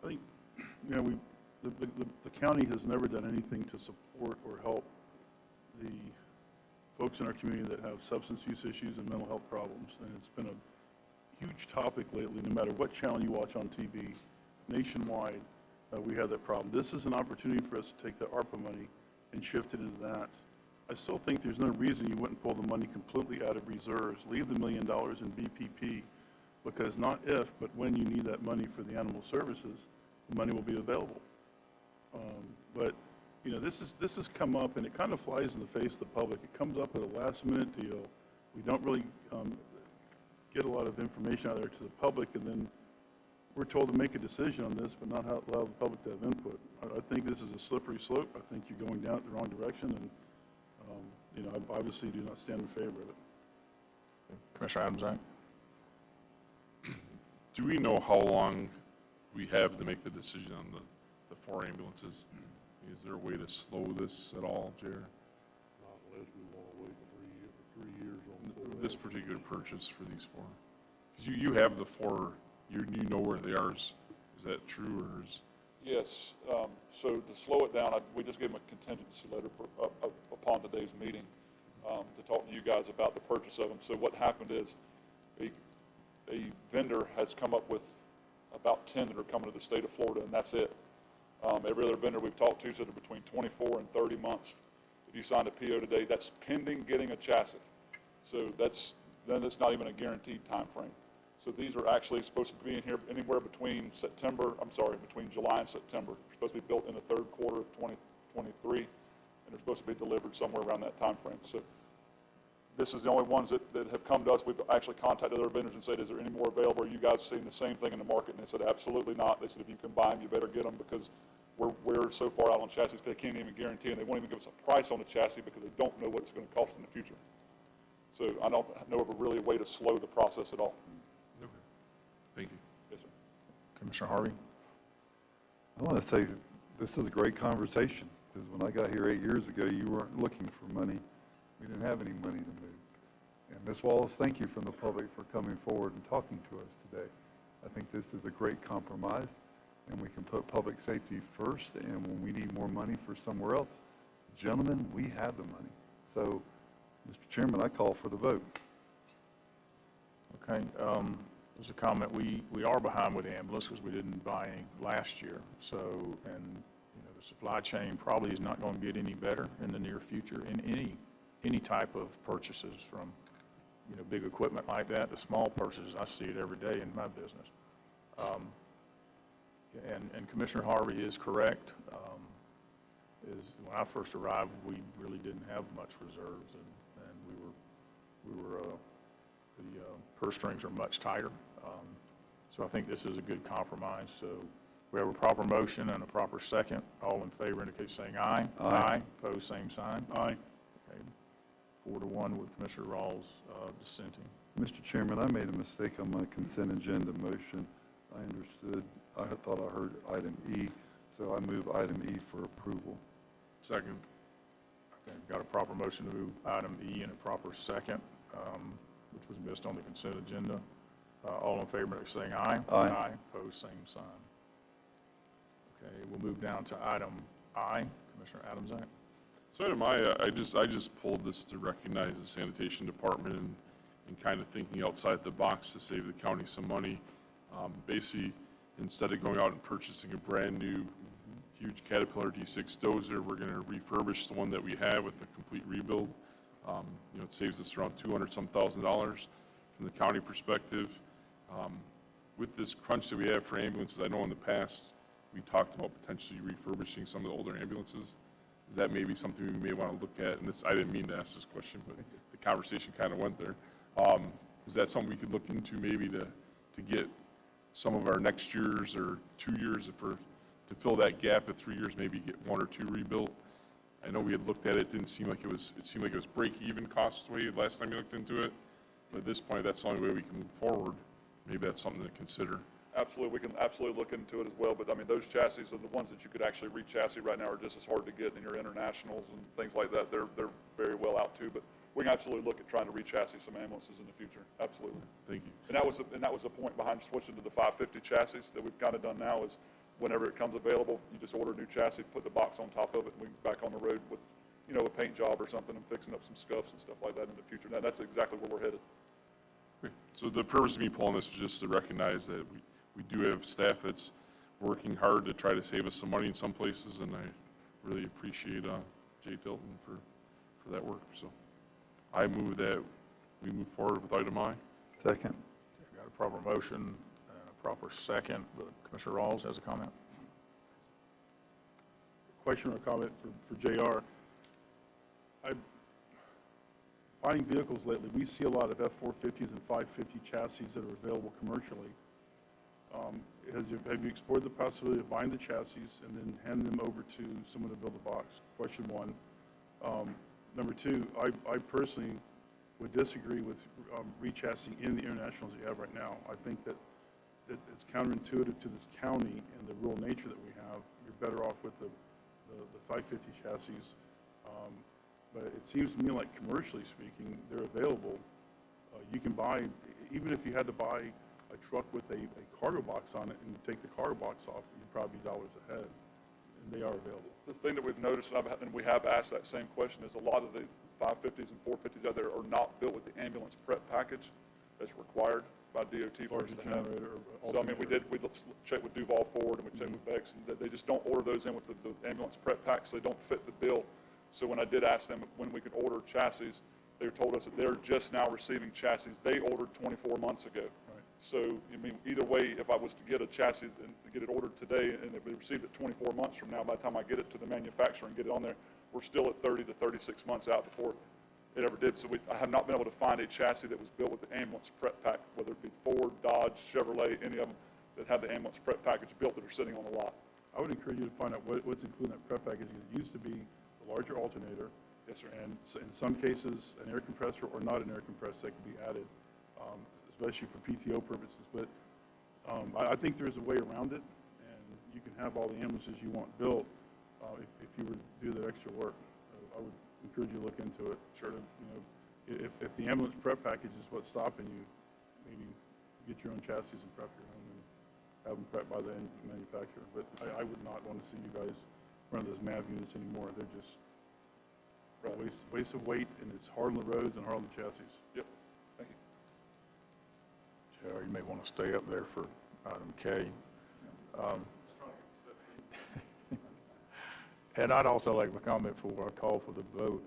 I think, the county has never done anything to support or help the folks in our community that have substance use issues and mental health problems. And it's been a huge topic lately, no matter what channel you watch on TV, nationwide, we have that problem. This is an opportunity for us to take the ARPA money and shift it into that. I still think there's no reason you wouldn't pull the money completely out of reserves, leave the $1 million in BPP, because not if, but when you need that money for the animal services, the money will be available. But this has come up, and it kind of flies in the face of the public. It comes up at a last-minute deal. We don't really get a lot of information out there to the public, and then we're told to make a decision on this, but not allow the public to have input. I think this is a slippery slope. I think you're going down the wrong direction, and I obviously do not stand in favor of it. Commissioner Adams? Do we know how long we have to make the decision on the 4 ambulances? Is there a way to slow this at all, Jared? Not unless we want to wait 3 years on 4. This particular purchase for these 4? Because you have the 4, you know where they are. Is that true, or is? Yes. So to slow it down, we just gave them a contingency letter upon today's meeting to talk to you guys about the purchase of them. So what happened is a vendor has come up with about 10 that are coming to the state of Florida, and that's it. Every other vendor we've talked to said between 24 and 30 months. If you signed a PO today, that's pending getting a chassis. So then it's not even a guaranteed time frame. So these are actually supposed to be in here anywhere between between July and September. They're supposed to be built in the 3rd quarter of 2023, and they're supposed to be delivered somewhere around that time frame. So this is the only ones that have come to us. We've actually contacted other vendors and said, is there any more available? Are you guys seeing the same thing in the market? And they said, absolutely not. They said, if you can buy them, you better get them, because we're so far out on chassis, they can't even guarantee, and they won't even give us a price on the chassis because they don't know what it's going to cost in the future. So I don't know of a way to slow the process at all. Okay. Thank you. Yes, sir. Commissioner Harvey? I want to say this is a great conversation, because when I got here 8 years ago, you weren't looking for money. We didn't have any money to move. And Ms. Wallace, thank you from the public for coming forward and talking to us today. I think this is a great compromise, and we can put public safety first, and when we need more money for somewhere else, gentlemen, we have the money. So, Mr. Chairman, I call for the vote. Okay, there's a comment, we are behind with the ambulance because we didn't buy any last year. So, and the supply chain probably is not going to get any better in the near future in any type of purchases, from big equipment like that to small purchases. I see it every day in my business. And Commissioner Harvey is correct. is when I first arrived, we really didn't have much reserves, and the purse strings are much tighter. So I think this is a good compromise. So we have a proper motion and a proper second. All in favor indicate saying aye. Aye. Opposed, same sign. Aye. Okay. 4-1 with Commissioner Rawls dissenting. Mr. Chairman, I made a mistake on my consent agenda motion. I thought I heard item E, so I move item E for approval. Second. Okay, we've got a proper motion to move item E and a proper second, which was missed on the consent agenda. All in favor, indicate saying aye. Aye. Opposed, same sign. Okay, we'll move down to item I. Commissioner Adamczak. So item I, I just pulled this to recognize the sanitation department and kind of thinking outside the box to save the county some money. Basically, instead of going out and purchasing a brand-new huge Caterpillar D6 dozer, we're going to refurbish the one that we have with a complete rebuild. It saves us around $200-some thousand from the county perspective. With this crunch that we have for ambulances, I know in the past we talked about potentially refurbishing some of the older ambulances. Is that maybe something we may want to look at? And this, I didn't mean to ask this question, but the conversation kind of went there. Is that something we could look into maybe to get some of our next years or 2 years to fill that gap of 3 years, maybe get 1 or 2 rebuilt? I know we had looked at it, it seemed like it was break-even cost way last time we looked into it. But at this point, that's the only way we can move forward. Maybe that's something to consider. Absolutely, we can absolutely look into it as well, but I mean, those chassis are the ones that you could actually re-chassis right now are just as hard to get in your internationals and things like that. They're very well out too, but we can absolutely look at trying to re-chassis some ambulances in the future, absolutely. Thank you. And that was the point behind switching to the 550 chassis that we've kind of done now is whenever it comes available, you just order a new chassis, put the box on top of it, and we're back on the road with, a paint job or something and fixing up some scuffs and stuff like that in the future. Now, that's exactly where we're headed. Okay. So the purpose of me pulling this is just to recognize that we do have staff that's working hard to try to save us some money in some places, and I really appreciate Jay Tilton for that work. So I move that we move forward with item I. Second. We've got a proper motion and a proper second. Commissioner Rawls has a comment. Question or comment for JR. Buying vehicles lately, we see a lot of F-450s and 550 chassis that are available commercially. Have you explored the possibility of buying the chassis and then hand them over to someone to build a box? Question one. Number two, I personally would disagree with re-chassing in the internationals that you have right now. I think that it's counterintuitive to this county and the rural nature that we have. You're better off with the 550 chassis. But it seems to me like commercially speaking, they're available. You can buy, even if you had to buy a truck with a cargo box on it and take the cargo box off, you'd probably be dollars ahead, and they are available. The thing that we've noticed, and we have asked that same question, is a lot of the 550s and 450s out there are not built with the ambulance prep package that's required by DOT for us to have. So, I mean, we checked with Duval Ford and we checked with Bex, and they just don't order those in with the ambulance prep packs. They don't fit the bill. So when I did ask them when we could order chassis, they told us that they're just now receiving chassis they ordered 24 months ago. Right. So, I mean, either way, if I was to get a chassis and get it ordered today and if we received it 24 months from now, by the time I get it to the manufacturer and get it on there, we're still at 30 to 36 months out before it ever did. So I have not been able to find a chassis that was built with the ambulance prep pack, whether it be Ford, Dodge, Chevrolet, any of them that have the ambulance prep package built that are sitting on the lot. I would encourage you to find out what's included in that prep package. It used to be a larger alternator. Yes, sir. And in some cases, an air compressor or not an air compressor that can be added, especially for PTO purposes. But I think there's a way around it, and you can have all the ambulances you want built if you were to do that extra work. I would encourage you to look into it. Sure. If the ambulance prep package is what's stopping you, maybe get your own chassis and prep your own and have them prepped by the end manufacturer. But I would not want to see you guys run those MAV units anymore. They're just waste of weight, and it's hard on the roads and hard on the chassis. Yep. Thank you. Joe, you may want to stay up there for item K. And I'd also like to comment before I call for the vote,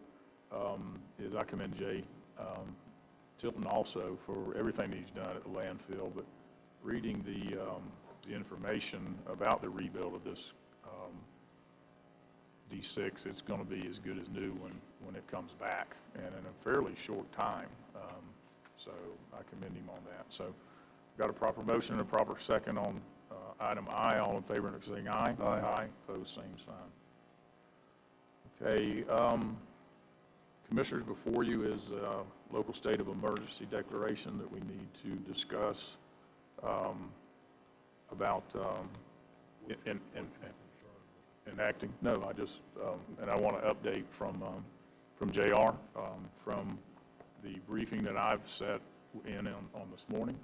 is I commend Jay Tilton also for everything that he's done at the landfill, but reading the information about the rebuild of this D6, it's going to be as good as new when it comes back, and in a fairly short time. So I commend him on that. So got a proper motion and a proper second on item I. All in favor, saying aye. Aye. Aye. Opposed, same sign. Okay, Commissioners, before you is a local state of emergency declaration that we need to discuss about enacting. No, I just, and I want to update from JR, from the briefing that I've set in on this morning.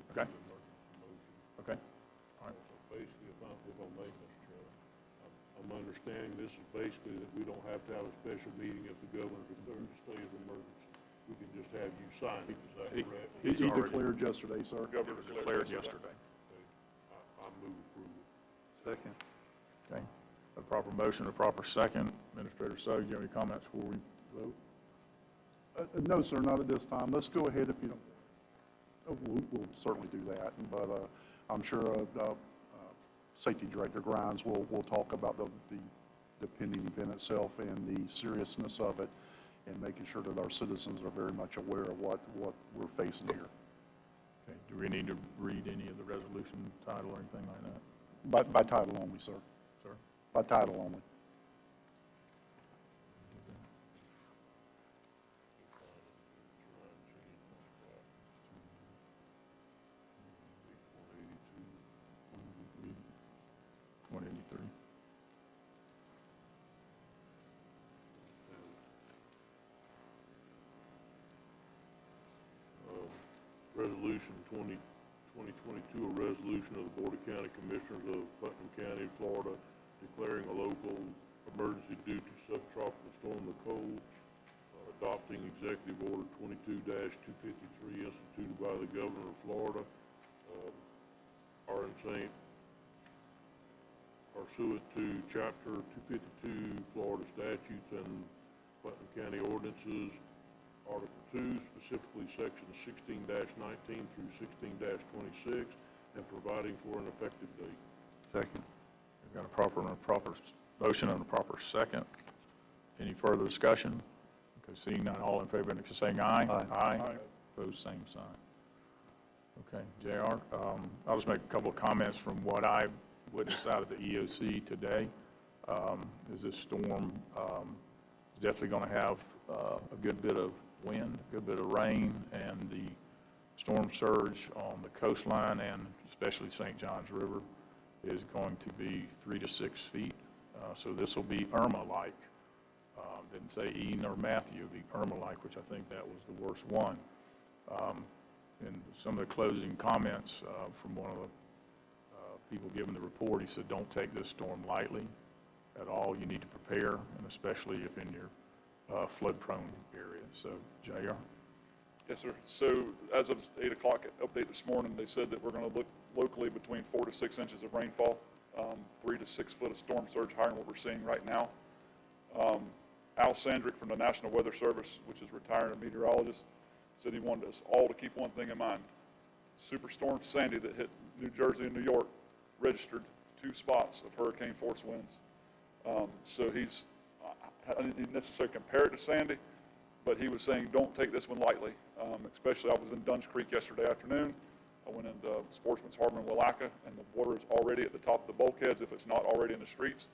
Okay. Okay. All right. Basically, if I may, Mr. Chairman, I'm understanding this is basically that we don't have to have a special meeting if the governor declares a state of emergency. We can just have you sign it, is that correct? He already- declared yesterday, sir. It was declared yesterday. I move approval. Second. Okay. A proper motion, a proper second. Administrator Sugg, you have any comments before we vote? No, sir, not at this time. Let's go ahead if you don't. We'll certainly do that, but I'm sure Safety Director Grimes will talk about the pending event itself and the seriousness of it, and making sure that our citizens are very much aware of what we're facing here. Okay. Do we need to read any of the resolution title or anything like that? By title only, sir. Sir? By title only. Resolution 2022, a resolution of the Board of County Commissioners of Putnam County, Florida, declaring a local emergency due to subtropical storm Nicole, adopting Executive Order 22-253 instituted by the Governor of Florida, pursuant to Chapter 252 Florida statutes and Putnam County ordinances, Article 2, specifically Sections 16-19 through 16-26, and providing for an effective date. Second. We've got a proper motion and a proper second. Any further discussion? Okay, seeing none, all in favor, indicate by saying aye. Aye. Aye. Opposed, same sign. Okay, JR, I'll just make a couple of comments from what I witnessed out of the EOC today. Is this storm is definitely going to have a good bit of wind, a good bit of rain, and the storm surge on the coastline and especially St. Johns River is going to be 3 to 6 feet. So this will be Irma-like. Didn't say Ian or Matthew, it'll be Irma-like, which I think that was the worst one. And some of the closing comments from one of the people giving the report, he said, don't take this storm lightly at all. You need to prepare, and especially if in your flood-prone area. So, JR? Yes, sir. So as of 8 o'clock update this morning, they said that we're going to look locally between 4 to 6 inches of rainfall, 3 to 6 foot of storm surge higher than what we're seeing right now. Al Sandrick from the National Weather Service, which is retired a meteorologist, said he wanted us all to keep one thing in mind. Superstorm Sandy that hit New Jersey and New York registered 2 spots of hurricane force winds. So I didn't necessarily compare it to Sandy, but he was saying don't take this one lightly. Especially I was in Dunge Creek yesterday afternoon. I went into Sportsman's Harbor in Willaca, and the water is already at the top of the bulkheads if it's not already in the streets.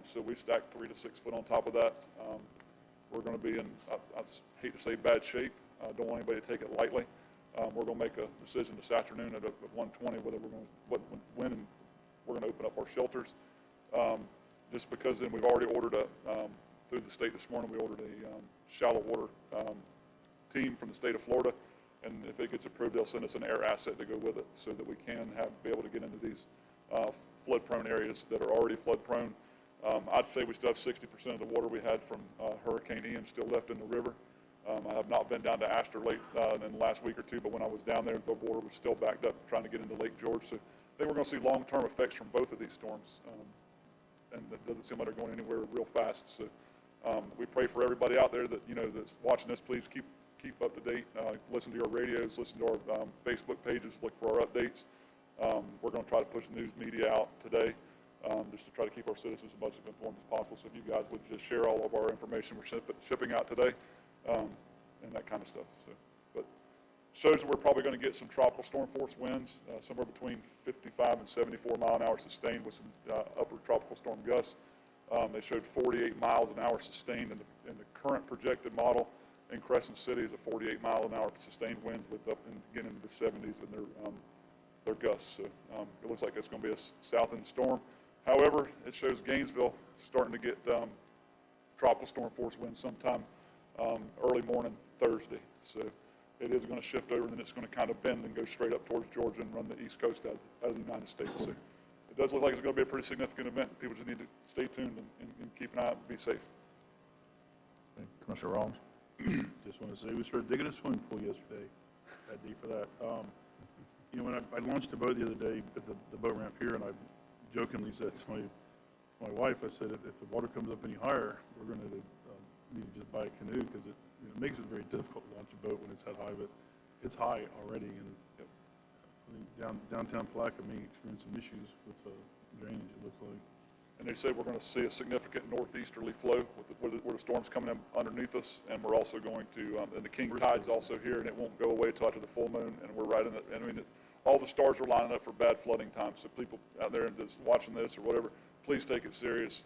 So we stacked 3 to 6 foot on top of that. We're going to be in, I hate to say bad shape. I don't want anybody to take it lightly. We're going to make a decision this afternoon at 1:20 whether when and we're going to open up our shelters. Just because then we've already ordered through the state this morning, we ordered a shallow water team from the state of Florida, and if it gets approved, they'll send us an air asset to go with it so that we can be able to get into these flood-prone areas that are already flood-prone. I'd say we still have 60% of the water we had from Hurricane Ian still left in the river. I have not been down to Astor Lake in the last week or two, but when I was down there, the water was still backed up trying to get into Lake George. So I think we're going to see long-term effects from both of these storms, and it doesn't seem like they're going anywhere real fast. So we pray for everybody out there that that's watching this. Please keep up to date. Listen to our radios, listen to our Facebook pages, look for our updates. We're going to try to push news media out today, just to try to keep our citizens as much informed as possible. So if you guys would just share all of our information we're shipping out today, and that kind of stuff. So, but shows that we're probably going to get some tropical storm force winds, somewhere between 55 and 74 mile an hour sustained with some upper tropical storm gusts. They showed 48 miles an hour sustained in the current projected model. In Crescent City is a 48 mile an hour sustained winds with up and getting into the 70s in their gusts. So it looks like it's going to be a south end storm. However, it shows Gainesville starting to get tropical storm force winds sometime early morning Thursday. So it is going to shift over, and then it's going to kind of bend and go straight up towards Georgia and run the east coast out of the United States. So it does look like it's going to be a pretty significant event. People just need to stay tuned and keep an eye out and be safe. Commissioner Rollins? Just want to say, we started digging a swimming pool yesterday. That day for that. You know, when I launched a boat the other day at the boat ramp here, and I jokingly said to my wife, I said, if the water comes up any higher, we're going to need to just buy a canoe, because it makes it very difficult to launch a boat when it's that high, but it's high already. And I think downtown Palatka may experience some issues with drainage, it looks like. And they say we're going to see a significant northeasterly flow where the storm's coming in underneath us, and we're also going to, and the king tide's also here, and it won't go away until after the full moon, and we're right in the, I mean, all the stars are lining up for bad flooding time, so people out there just watching this or whatever, please take it serious.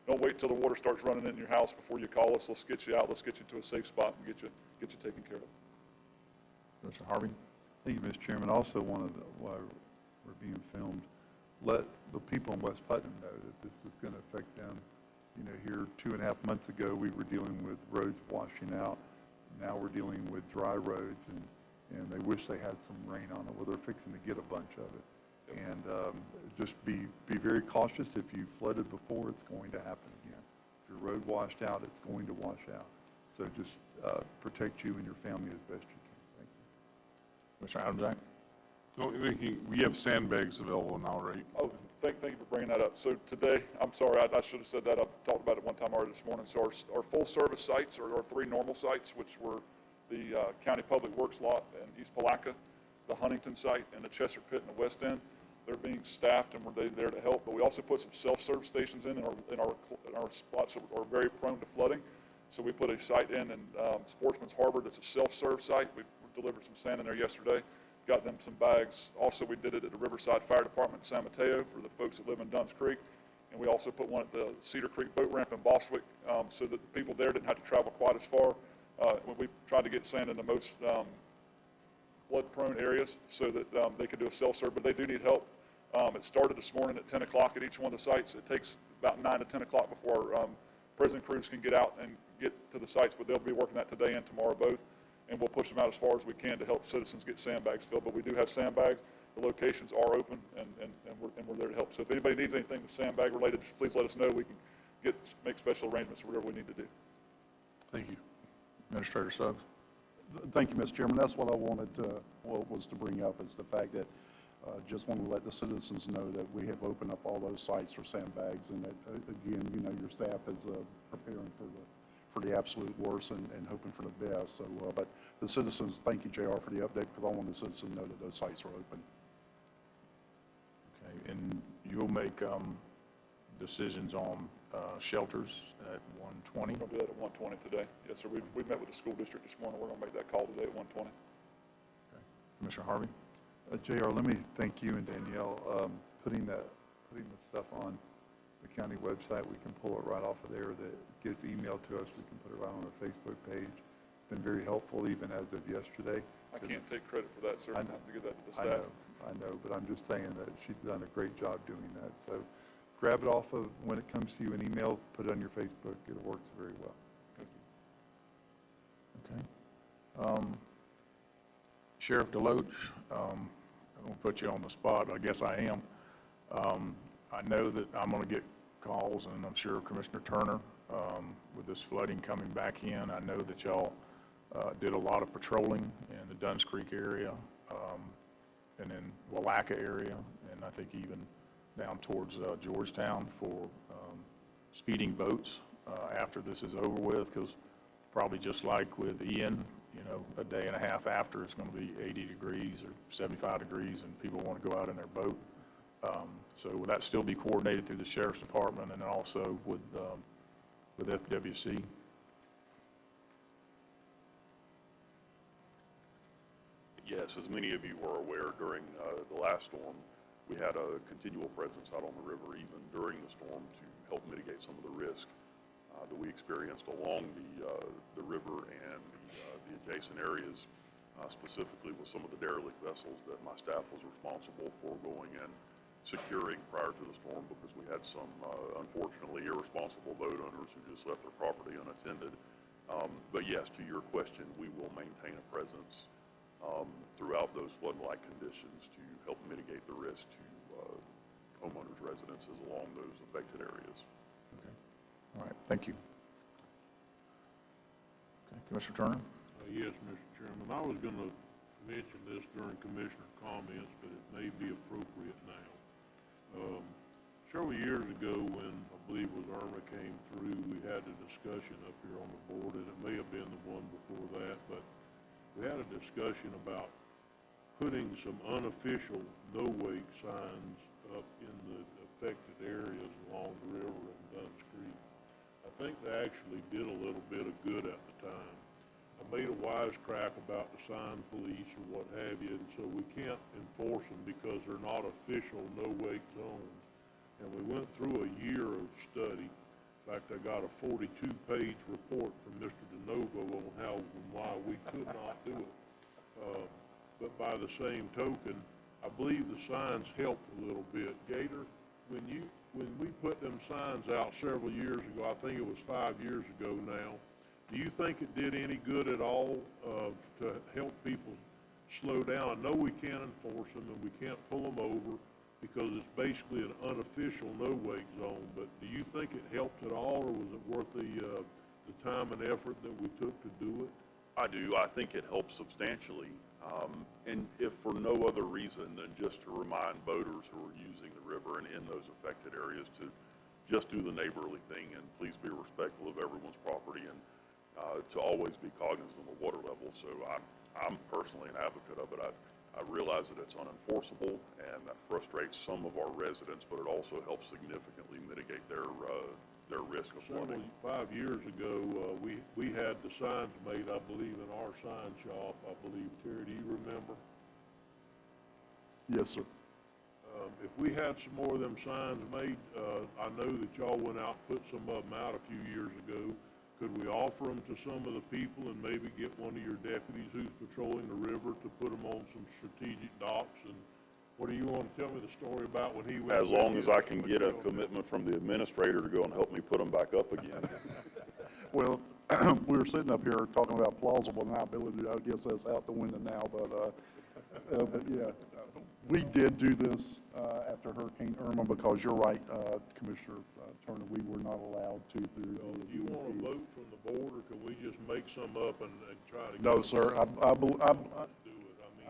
Don't wait till the water starts running in your house before you call us. Let's get you out, let's get you to a safe spot and get you taken care of. Commissioner Harvey? Thank you, Mr. Chairman. I also wanted, while we're being filmed, let the people in West Putnam know that this is going to affect them. You know, here 2.5 months ago, we were dealing with roads washing out. Now we're dealing with dry roads, and they wish they had some rain on it. Well, they're fixing to get a bunch of it. And just be very cautious. If you flooded before, it's going to happen again. If your road washed out, it's going to wash out. So just protect you and your family as best you can. Thank you. Commissioner Adams-Act? So we have sandbags available now, right? Oh, thank you for bringing that up. So today, I'm sorry, I should have said that. I've talked about it one time already this morning. So our full service sites are our 3 normal sites, which were the County Public Works lot in East Palatka, the Huntington site, and the Chester Pit in the West End. They're being staffed, and we're there to help. But we also put some self-serve stations in our spots that are very prone to flooding. So we put a site in Sportsman's Harbor that's a self-serve site. We delivered some sand in there yesterday. Got them some bags. Also, we did it at the Riverside Fire Department in San Mateo for the folks that live in Dunn's Creek. And we also put one at the Cedar Creek Boat Ramp in Bostwick, so that the people there didn't have to travel quite as far. When we tried to get sand in the most flood-prone areas so that they could do a self-serve, but they do need help. It started this morning at 10 o'clock at each one of the sites. It takes about 9 to 10 o'clock before our prison crews can get out and get to the sites, but they'll be working that today and tomorrow both. And we'll push them out as far as we can to help citizens get sandbags filled. But we do have sandbags. The locations are open, and we're there to help. So if anybody needs anything that's sandbag related, just please let us know. We can make special arrangements for whatever we need to do. Thank you. Administrator Suggs? Thank you, Mr. Chairman. That's what I wanted was to bring up, is the fact that just want to let the citizens know that we have opened up all those sites for sandbags, and that, again, you know, your staff is preparing for the absolute worst and hoping for the best. So, but the citizens, thank you, JR, for the update, because I want the citizens to know that those sites are open. Okay, and you'll make decisions on shelters at 1:20? We're going to do that at 1:20 today. Yes, sir. We met with the school district this morning. We're going to make that call today at 1:20. Okay. Commissioner Harvey? JR, let me thank you and Danielle putting the stuff on the county website. We can pull it right off of there. That gets emailed to us. We can put it right on our Facebook page. It's been very helpful, even as of yesterday. I can't take credit for that, sir. I have to give that to the staff. I know, but I'm just saying that she's done a great job doing that. So grab it off of when it comes to you in email, put it on your Facebook. It works very well. Thank you. Okay. Sheriff Deloach, I'm going to put you on the spot, but I guess I am. I know that I'm going to get calls, and I'm sure Commissioner Turner, with this flooding coming back in. I know that y'all did a lot of patrolling in the Dunn's Creek area, and in Willaca area, and I think even down towards Georgetown for speeding boats after this is over with, because probably just like with Ian, you know, a day and a half after, it's going to be 80 degrees or 75 degrees, and people want to go out in their boat. So will that still be coordinated through the sheriff's department and then also with FWC? Yes, as many of you are aware, during the last storm, we had a continual presence out on the river even during the storm to help mitigate some of the risk that we experienced along the river and the adjacent areas, specifically with some of the derelict vessels that my staff was responsible for going and securing prior to the storm, because we had some unfortunately irresponsible boat owners who just left their property unattended. But yes, to your question, we will maintain a presence throughout those flood-like conditions to help mitigate the risk to homeowners' residences along those affected areas. Okay. All right, thank you. Okay, Commissioner Turner? Yes, Mr. Chairman. I was going to mention this during commissioner comments, but it may be appropriate now. Several years ago, when I believe it was Irma came through, we had a discussion up here on the board, and it may have been the one before that, but we had a discussion about putting some unofficial no-wake signs up in the affected areas along the river in Dunn's Creek. I think they actually did a little bit of good at the time. I made a wisecrack about the sign police or what have you, and so we can't enforce them because they're not official no-wake zones. And we went through a year of study. In fact, I got a 42-page report from Mr. DeNovo on how and why we could not do it. But by the same token, I believe the signs helped a little bit. Gator, when we put them signs out several years ago, I think it was 5 years ago now, do you think it did any good at all to help people slow down? I know we can't enforce them and we can't pull them over because it's basically an unofficial no-wake zone, but do you think it helped at all, or was it worth the time and effort that we took to do it? I do. I think it helps substantially. And if for no other reason than just to remind boaters who are using the river and in those affected areas to just do the neighborly thing and please be respectful of everyone's property and to always be cognizant of the water level. So I'm personally an advocate of it. I realize that it's unenforceable and that frustrates some of our residents, but it also helps significantly mitigate their risk of flooding. 5 years ago, we had the signs made, I believe, in our sign shop. I believe, Terry, do you remember? Yes, sir. If we had some more of them signs made, I know that y'all went out and put some of them out a few years ago. Could we offer them to some of the people and maybe get one of your deputies who's patrolling the river to put them on some strategic docks? And what do you want to tell me the story about when he went? As long as I can get a commitment from the administrator to go and help me put them back up again. Well, we were sitting up here talking about plausible deniability. I guess that's out the window now, but yeah, we did do this after Hurricane Irma because you're right, Commissioner Turner, we were not allowed to through the Do you want a vote from the board, or can we just make some up and try to? No, sir. I do it.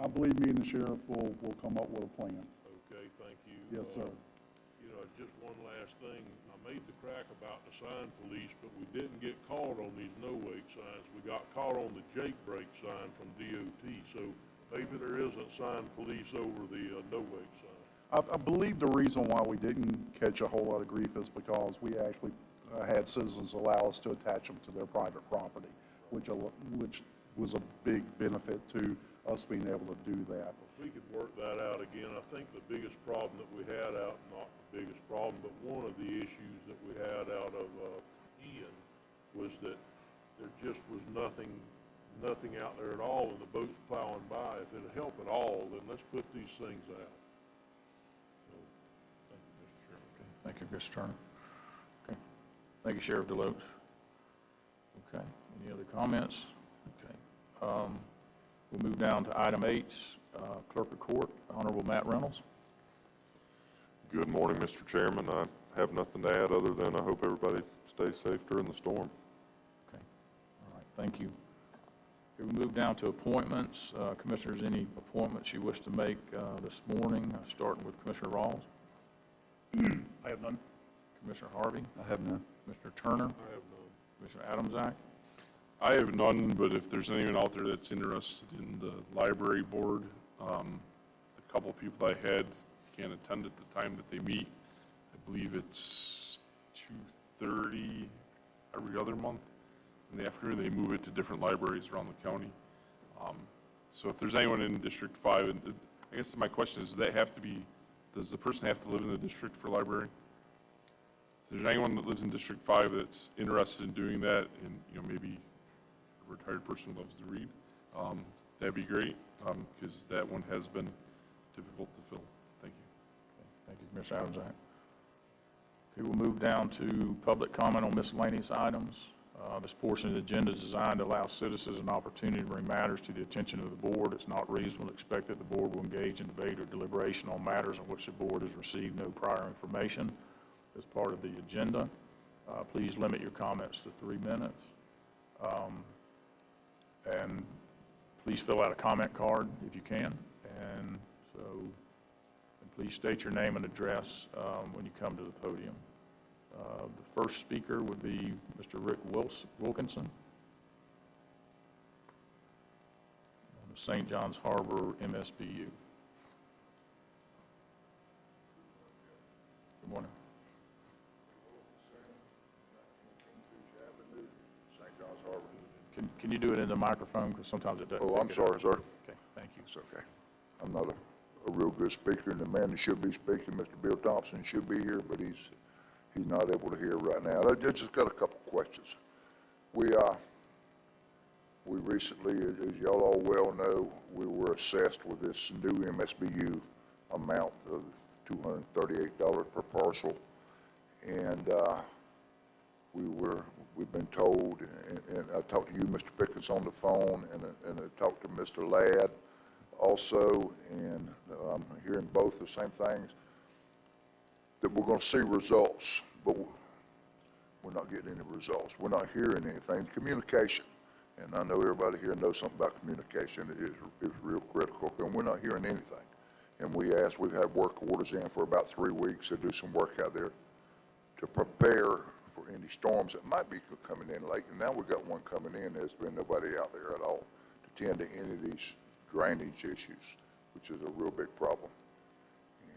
I believe me and the sheriff will come up with a plan. Okay, thank you. Yes, sir. You know, just one last thing. I made the crack about the sign police, but we didn't get caught on these no-wake signs. We got caught on the Jake brake sign from DOT. So maybe there isn't sign police over the no-wake sign. I believe the reason why we didn't catch a whole lot of grief is because we actually had citizens allow us to attach them to their private property, which was a big benefit to us being able to do that. If we could work that out again, I think the biggest problem that we had out, not the biggest problem, but one of the issues that we had out of Ian was that there just was nothing out there at all and the boats plowing by. If it'll help at all, then let's put these things out. Thank you, Mr. Turner. Okay. Thank you, Sheriff Deloach. Okay. Any other comments? Okay. We'll move down to item 8, Clerk of Court, Honorable Matt Reynolds. Good morning, Mr. Chairman. I have nothing to add other than I hope everybody stays safe during the storm. Okay. All right. Thank you. Okay, we move down to appointments. Commissioners, any appointments you wish to make this morning, starting with Commissioner Rawls? I have none. Commissioner Harvey? I have none. Commissioner Turner? I have none. Commissioner Adamczak? I have none, but if there's anyone out there that's interested in the library board, the couple people I had can't attend at the time that they meet. I believe it's 2:30 every other month. In the afternoon, they move it to different libraries around the county. So if there's anyone in District 5, and I guess my question is, does the person have to live in the district for library? If there's anyone that lives in District 5 that's interested in doing that, and maybe a retired person who loves to read, that'd be great, because that one has been difficult to fill. Thank you. Thank you, Commissioner Adams. Okay, we'll move down to public comment on miscellaneous items. This portion of the agenda is designed to allow citizens an opportunity to bring matters to the attention of the board. It's not reasonable to expect that the board will engage in debate or deliberation on matters on which the board has received no prior information as part of the agenda. Please limit your comments to 3 minutes. And please fill out a comment card if you can. And please state your name and address when you come to the podium. The first speaker would be Mr. Rick Wilkinson, the St. John's Harbor MSBU. Good morning. St. John's Harbor. Can you do it in the microphone, because sometimes it doesn't? Oh, I'm sorry, sir. Okay, thank you. It's okay. I'm not a real good speaker, and the man that should be speaking, Mr. Bill Thompson, should be here, but he's not able to hear right now. I just got a couple questions. We recently, as y'all all well know, we were assessed with this new MSBU amount of $238 per parcel, and we've been told, and I talked to you, Mr. Pickens, on the phone, and I talked to Mr. Ladd also, and I'm hearing both the same things, that we're going to see results, but we're not getting any results. We're not hearing anything. Communication, and I know everybody here knows something about communication, is real critical, and we're not hearing anything. And we've had work orders in for about 3 weeks to do some work out there to prepare for any storms that might be coming in late. And now we've got one coming in. There's been nobody out there at all to tend to any of these drainage issues, which is a real big problem.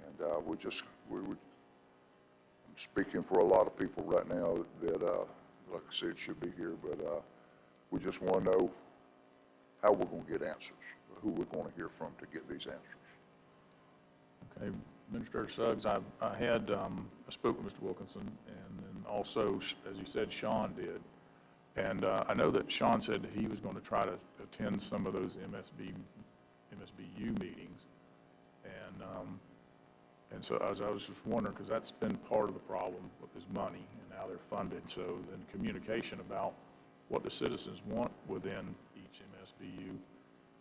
And I'm speaking for a lot of people right now that, like I said, should be here, but we just want to know how we're going to get answers, who we're going to hear from to get these answers. Okay, Administrator Suggs, I spoke with Mr. Wilkinson, and then also, as you said, Sean did. And I know that Sean said that he was going to try to attend some of those MSBU meetings. And so I was just wondering, because that's been part of the problem with this money and how they're funded. So then communication about what the citizens want within each MSBU,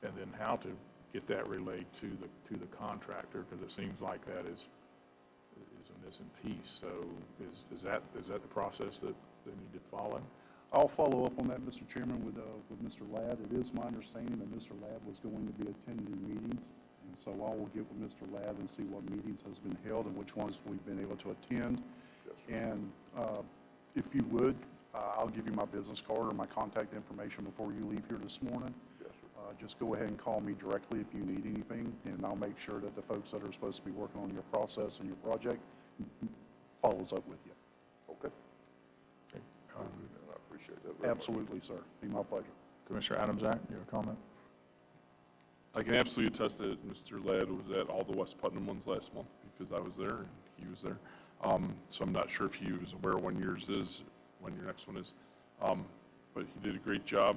and then how to get that relayed to the contractor, because it seems like that is a missing piece. So is that the process that they need to follow? I'll follow up on that, Mr. Chairman, with Mr. Ladd. It is my understanding that Mr. Ladd was going to be attending meetings, and so I will get with Mr. Ladd and see what meetings has been held and which ones we've been able to attend. Yes, and if you would, I'll give you my business card or my contact information before you leave here this morning. yes, sir. Just go ahead and call me directly if you need anything, and I'll make sure that the folks that are supposed to be working on your process and your project follows up with you. Okay. I appreciate that very much. Absolutely, sir. Be my pleasure. Commissioner Adams-Act, you have a comment? I can absolutely attest that Mr. Ladd was at all the West Putnam ones last month, because I was there and he was there. So I'm not sure if he was aware when yours is, when your next one is. But he did a great job.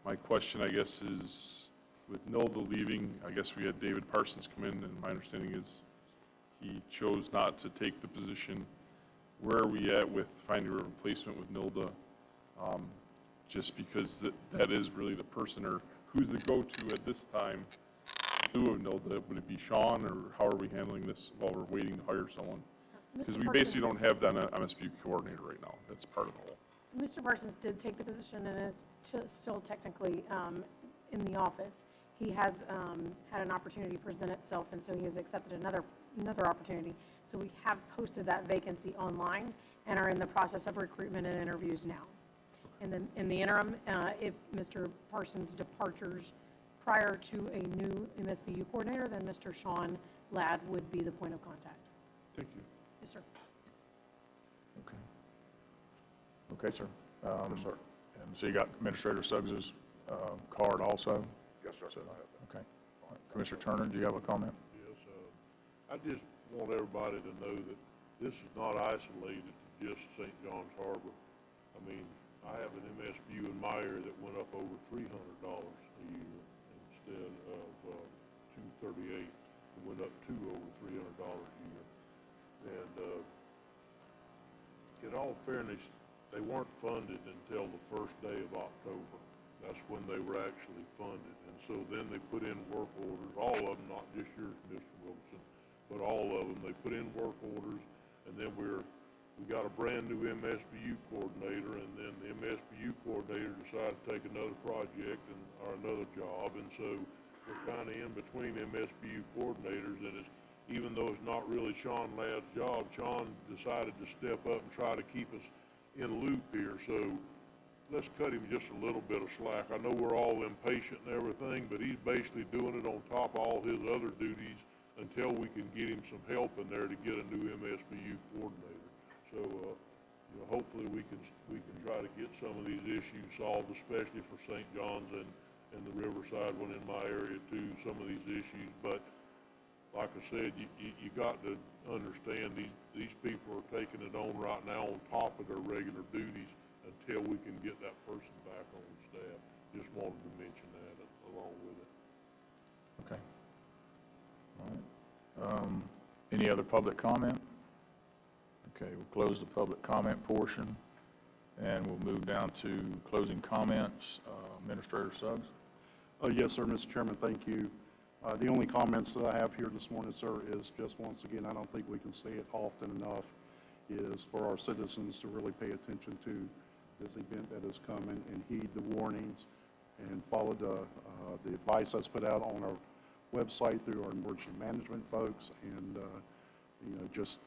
My question, I guess, is with Nilda leaving, I guess we had David Parsons come in, and my understanding is he chose not to take the position. Where are we at with finding a replacement with Nilda? Just because that is really the person, or who's the go-to at this time in lieu of Nilda? Would it be Sean, or how are we handling this while we're waiting to hire someone? Because we basically don't have that MSBU coordinator right now. That's part of the whole. Mr. Parsons did take the position and is still technically in the office. He has had an opportunity present itself, and so he has accepted another opportunity. So we have posted that vacancy online and are in the process of recruitment and interviews now. in the interim, if Mr. Parsons departures prior to a new MSBU coordinator, then Mr. Sean Ladd would be the point of contact. Thank you. Yes, sir. Okay. Okay, sir. Yes, sir. And so you got Administrator Suggs's card also? Yes, sir. So, I have that. okay. All right. Commissioner Turner, do you have a comment? Yes, I just want everybody to know that this is not isolated to just St. John's Harbor. I mean, I have an MSBU in my area that went up over $300 a year instead of $238. It went up to over $300 a year. And in all fairness, they weren't funded until the first day of October. That's when they were actually funded. And so then they put in work orders, all of them, not just yours, Mr. Wilson, but all of them. They put in work orders, and then we got a brand new MSBU coordinator, and then the MSBU coordinator decided to take another project or another job. And so we're kind of in between MSBU coordinators, and even though it's not really Sean Ladd's job, Sean decided to step up and try to keep us in a loop here. So let's cut him just a little bit of slack. I know we're all impatient and everything, but he's basically doing it on top of all his other duties until we can get him some help in there to get a new MSBU coordinator. So, hopefully we can try to get some of these issues solved, especially for St. John's and the Riverside one in my area too, some of these issues. But like I said, you got to understand these people are taking it on right now on top of their regular duties until we can get that person back on staff. Just wanted to mention that along with it. Okay. All right. Any other public comment? Okay, we'll close the public comment portion, and we'll move down to closing comments. Administrator Suggs? Yes, sir, Mr. Chairman, thank you. The only comments that I have here this morning, sir, is just once again, I don't think we can say it often enough, is for our citizens to really pay attention to this event that is coming and heed the warnings and follow the advice that's put out on our website through our emergency management folks, and just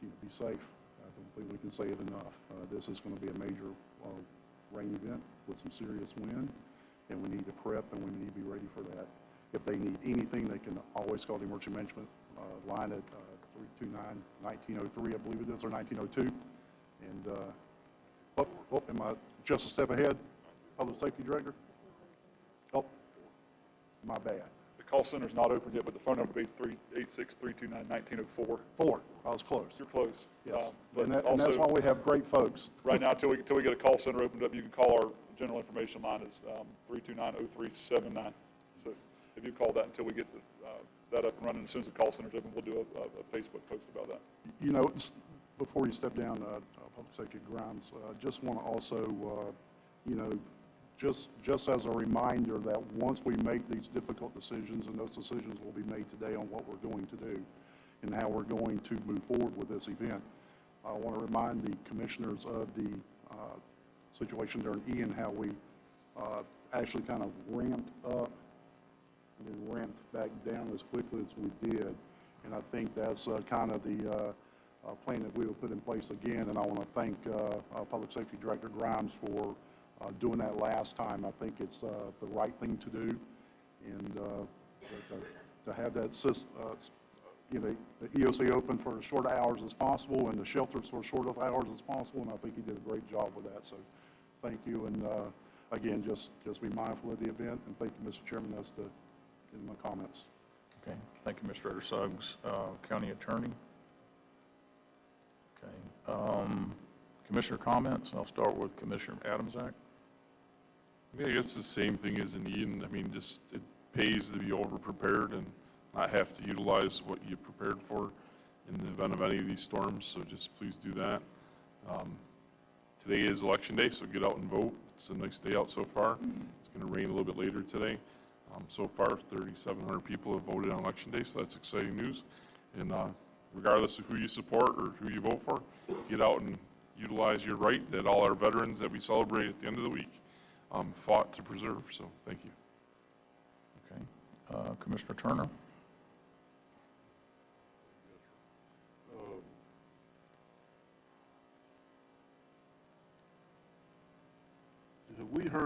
be safe. I don't think we can say it enough. This is going to be a major rain event with some serious wind, and we need to prep and we need to be ready for that. If they need anything, they can always call the emergency management line at 329-1903, I believe it is, or 1902. And, am I just a step ahead, Public Safety Director? Oh, my bad. The call center's not open yet, but the phone number would be 386-329-1904. 4, I was close. You're close. Yes, But and that's also, why we have great folks. right now, until we get a call center opened up, you can call our general information line is 329-0379. So if you call that until we get that up and running, as soon as the call center's open, we'll do a Facebook post about that. Before you step down, Public Safety Grimes, just want to also, just as a reminder that once we make these difficult decisions, and those decisions will be made today on what we're going to do and how we're going to move forward with this event, I want to remind the commissioners of the situation during Ian, how we actually kind of ramped up and then ramped back down as quickly as we did. And I think that's kind of the plan that we will put in place again. And I want to thank Public Safety Director Grimes for doing that last time. I think it's the right thing to do. And to have that the EOC open for as short hours as possible and the shelters for as short of hours as possible. And I think he did a great job with that. So thank you. And again, just be mindful of the event. And thank you, Mr. Chairman. That's the end of my comments. Okay, thank you, Mr. Suggs. County Attorney? Okay. Commissioner comments? I'll start with Commissioner Adamczak. I guess the same thing as in Eden. I mean, just it pays to be over-prepared and not have to utilize what you prepared for in the event of any of these storms, so just please do that. Today is Election Day, so get out and vote. It's a nice day out so far. It's going to rain a little bit later today. So far, 3,700 people have voted on Election Day, so that's exciting news. And regardless of who you support or who you vote for, get out and utilize your right that all our veterans that we celebrate at the end of the week fought to preserve. So thank you. Okay. Commissioner Turner?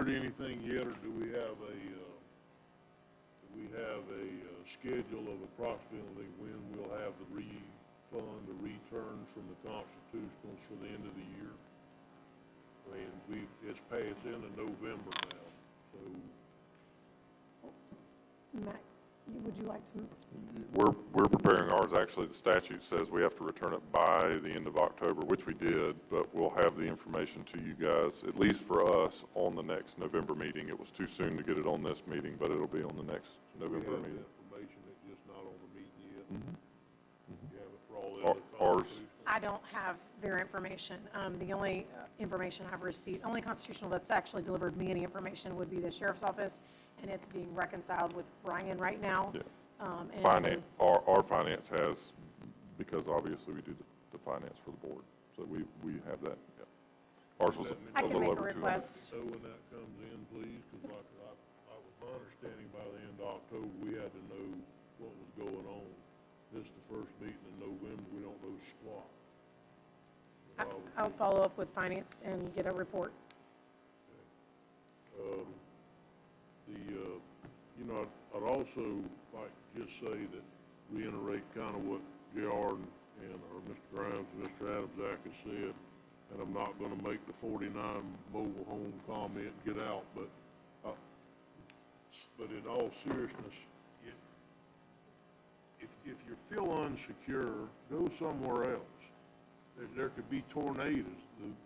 heard anything yet, or do we have a schedule of approximately when we'll have the refund, the returns from the constitutionals for the end of the year? I mean, it's past the end of November now, so. Matt, would you like to? We're preparing ours. Actually, the statute says we have to return it by the end of October, which we did, but we'll have the information to you guys, at least for us, on the next November meeting. It was too soon to get it on this meeting, but it'll be on the next November We have meeting. the information, it's just not on the meeting yet. Mm-hmm. You have it for all the other Ours, constitutional? I don't have their information. The only information I've received, only constitutional that's actually delivered me any information would be the sheriff's office, and it's being reconciled with Brian right now. Yeah. And finance, our finance has, because obviously we do the finance for the board, so we have that, yeah. Ours was I a can little make a over 200. request. So when that comes in, please, because like I was my understanding by the end of October, we had to know what was going on. This is the first meeting in November, we don't know squat. I'll follow up with finance and get a report. You know, I'd also like to just say that, reiterate kind of what JR or Mr. Grimes and Mr. Adamsack has said, and I'm not gonna make the 49 mobile home comment and get out, but in all seriousness, if you feel unsecure, go somewhere else. There could be tornadoes,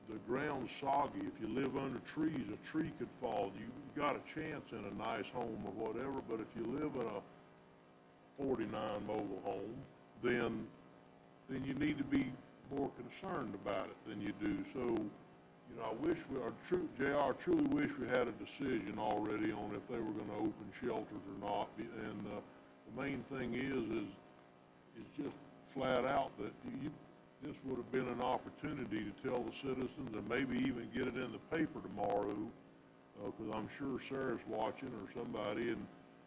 the ground's soggy, if you live under trees, a tree could fall, you got a chance in a nice home or whatever, but if you live in a 49 mobile home, then you need to be more concerned about it than you do. So, you know, I wish JR truly wish we had a decision already on if they were gonna open shelters or not, and the main thing is just flat out that this would have been an opportunity to tell the citizens and maybe even get it in the paper tomorrow, because I'm sure Sarah's watching or somebody, and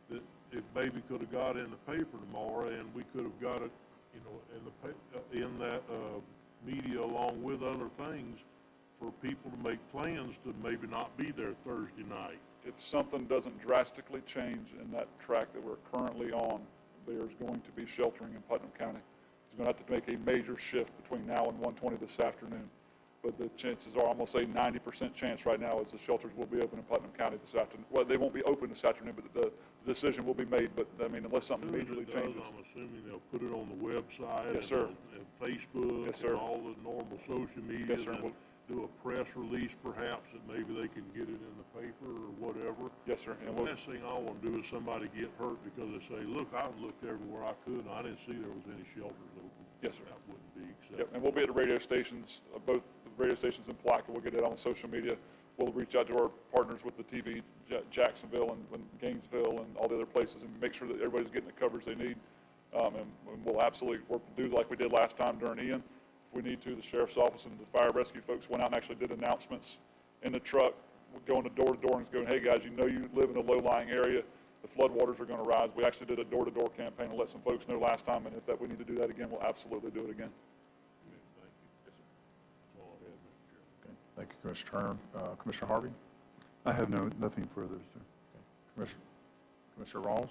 that it maybe could have got in the paper tomorrow, and we could have got it, you know, in that media along with other things for people to make plans to maybe not be there Thursday night. If something doesn't drastically change in that track that we're currently on, there's going to be sheltering in Putnam County. It's going to have to make a major shift between now and 1:20 this afternoon. But the chances are, I'm going to say 90% chance right now is the shelters will be open in Putnam County this afternoon. Well, they won't be open this afternoon, but the decision will be made. But, I mean, unless something majorly changes. I'm assuming they'll put it on the website. Yes, sir. And Facebook. Yes, sir. And all the normal social media. Yes, sir. And do a press release perhaps that maybe they can get it in the paper or whatever. Yes, sir. And the last thing I want to do is somebody get hurt because they say, look, I looked everywhere I could and I didn't see there was any shelters open. Yes, sir. That wouldn't be acceptable. Yep, and we'll be at the radio stations, both the radio stations in Palatka. We'll get it on social media. We'll reach out to our partners with the TV, Jacksonville and Gainesville and all the other places, and make sure that everybody's getting the coverage they need. And we'll absolutely do like we did last time during Ian. If we need to, the sheriff's office and the fire rescue folks went out and actually did announcements in the truck, going to door and going, hey guys, you know you live in a low-lying area. The floodwaters are going to rise. We actually did a door-to-door campaign and let some folks know last time, and if we need to do that again, we'll absolutely do it again. Thank you. Yes, sir. That's all I have, Mr. Chairman. Okay, thank you, Commissioner Turner. Commissioner Harvey? I have nothing further, sir. Commissioner Rawls?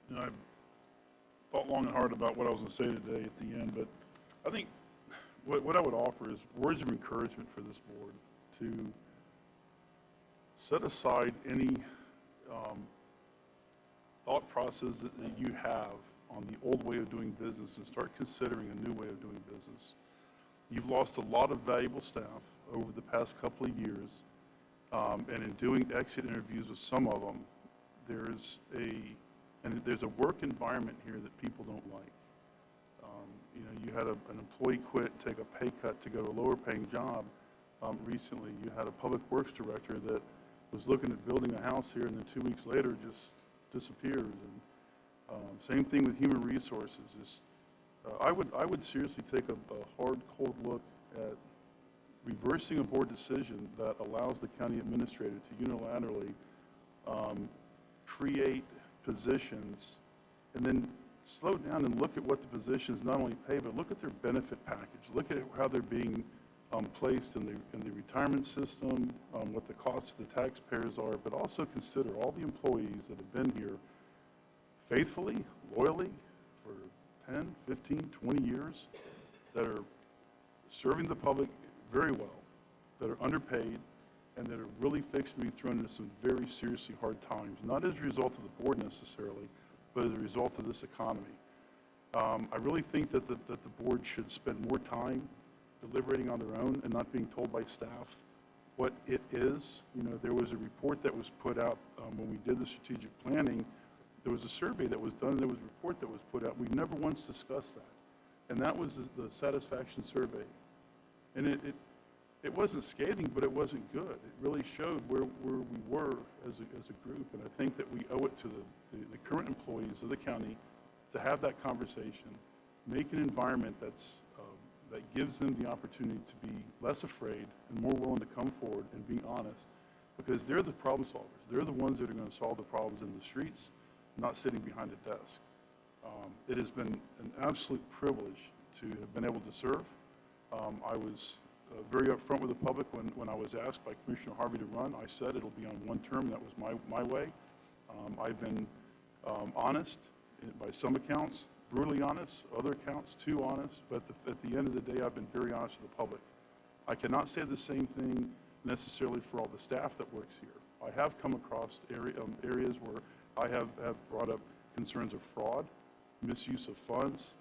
You know, I thought long and hard about what I was going to say today at the end, but I think what I would offer is words of encouragement for this board to set aside any thought process that you have on the old way of doing business and start considering a new way of doing business. You've lost a lot of valuable staff over the past couple of years, and in doing exit interviews with some of them, there's a work environment here that people don't like. You know, you had an employee quit, take a pay cut to go to a lower paying job. Recently, you had a public works director that was looking at building a house here and then 2 weeks later just disappears. And same thing with human resources. I would seriously take a hard, cold look at reversing a board decision that allows the county administrator to unilaterally create positions and then slow down and look at what the positions not only pay, but look at their benefit package. Look at how they're being placed in the retirement system, what the cost to the taxpayers are, but also consider all the employees that have been here faithfully, loyally for 10, 15, 20 years, that are serving the public very well, that are underpaid, and that are really fixed to be thrown into some very seriously hard times, not as a result of the board necessarily, but as a result of this economy. I really think that the board should spend more time deliberating on their own and not being told by staff what it is. You know, there was a report that was put out when we did the strategic planning. There was a survey that was done, and there was a report that was put out. We never once discussed that. And that was the satisfaction survey. And it wasn't scathing, but it wasn't good. It really showed where we were as a group. And I think that we owe it to the current employees of the county to have that conversation, make an environment that gives them the opportunity to be less afraid and more willing to come forward and be honest, because they're the problem solvers. They're the ones that are going to solve the problems in the streets, not sitting behind a desk. It has been an absolute privilege to have been able to serve. I was very upfront with the public when I was asked by Commissioner Harvey to run. I said it'll be on one term. That was my way. I've been honest by some accounts, brutally honest, other accounts too honest, but at the end of the day, I've been very honest with the public. I cannot say the same thing necessarily for all the staff that works here. I have come across areas where I have brought up concerns of fraud, misuse of funds.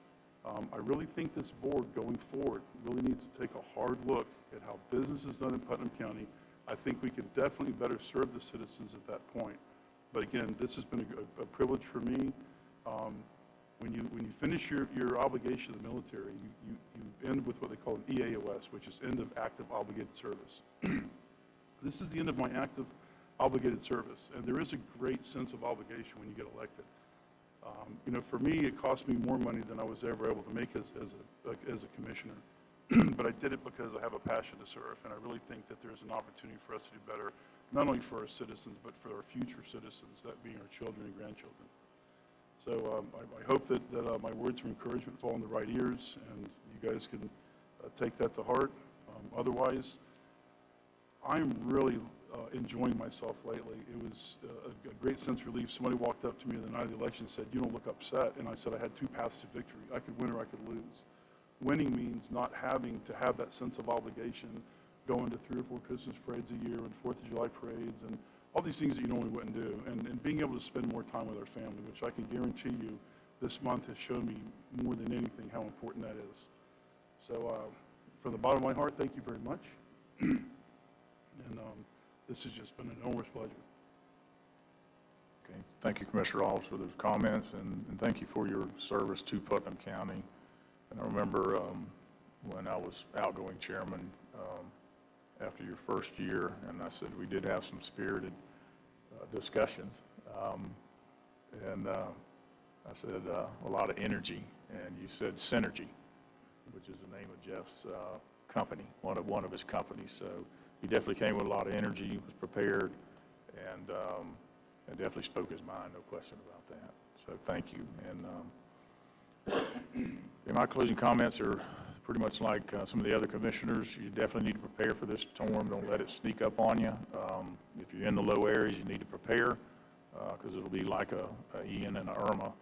I really think this board going forward really needs to take a hard look at how business is done in Putnam County. I think we can definitely better serve the citizens at that point. But again, this has been a privilege for me. When you finish your obligation to the military, you end with what they call an EAOS, which is end of active obligated service. This is the end of my active obligated service, and there is a great sense of obligation when you get elected. You know, for me, it cost me more money than I was ever able to make as a commissioner, but I did it because I have a passion to serve, and I really think that there's an opportunity for us to do better, not only for our citizens, but for our future citizens, that being our children and grandchildren. So I hope that my words of encouragement fall in the right ears, and you guys can take that to heart. Otherwise, I'm really enjoying myself lately. It was a great sense of relief. Somebody walked up to me the night of the election and said, "You don't look upset." And I said, I had two paths to victory. I could win or I could lose. Winning means not having to have that sense of obligation, going to 3 or 4 Christmas parades a year and 4th of July parades and all these things that you normally wouldn't do, and being able to spend more time with our family, which I can guarantee you this month has shown me more than anything how important that is. So from the bottom of my heart, thank you very much. And this has just been an enormous pleasure. Okay, thank you, Commissioner Alves, for those comments, and thank you for your service to Putnam County. And I remember when I was outgoing chairman after your first year, and I said we did have some spirited discussions, and I said a lot of energy, and you said synergy, which is the name of Jeff's company, one of his companies. So he definitely came with a lot of energy, was prepared, and definitely spoke his mind, no question about that. So thank you. And my closing comments are pretty much like some of the other commissioners. You definitely need to prepare for this storm. Don't let it sneak up on you. If you're in the low areas, you need to prepare because it'll be like a Ian and a Irma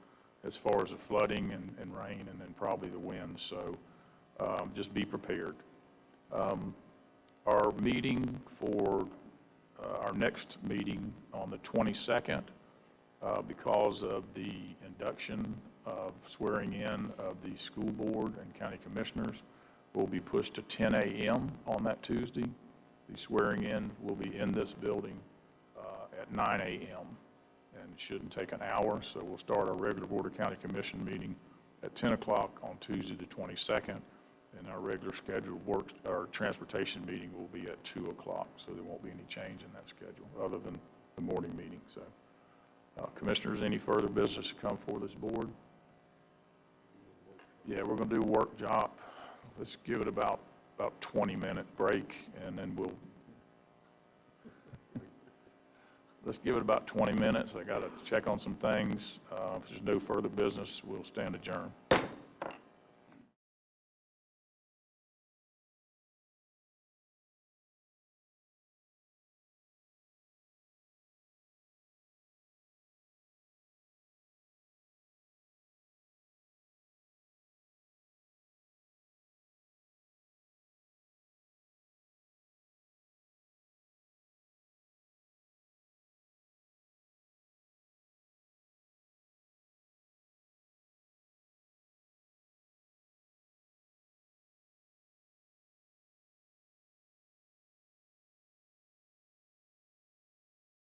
as far as the flooding and rain and then probably the wind. So just be prepared. Our meeting for our next meeting on the 22nd, because of the induction of swearing in of the school board and county commissioners, will be pushed to 10 a.m. on that Tuesday. The swearing in will be in this building at 9 a.m. and it shouldn't take an hour. So we'll start our regular Board of County Commission meeting at 10 o'clock on Tuesday the 22nd. And our regular scheduled our transportation meeting will be at 2 o'clock, so there won't be any change in that schedule other than the morning meeting. So, commissioners, any further business to come before this board? Yeah, we're going to do a work job. Let's give it about 20-minute break, and then let's give it about 20 minutes. I got to check on some things. If there's no further business, we'll stand adjourned.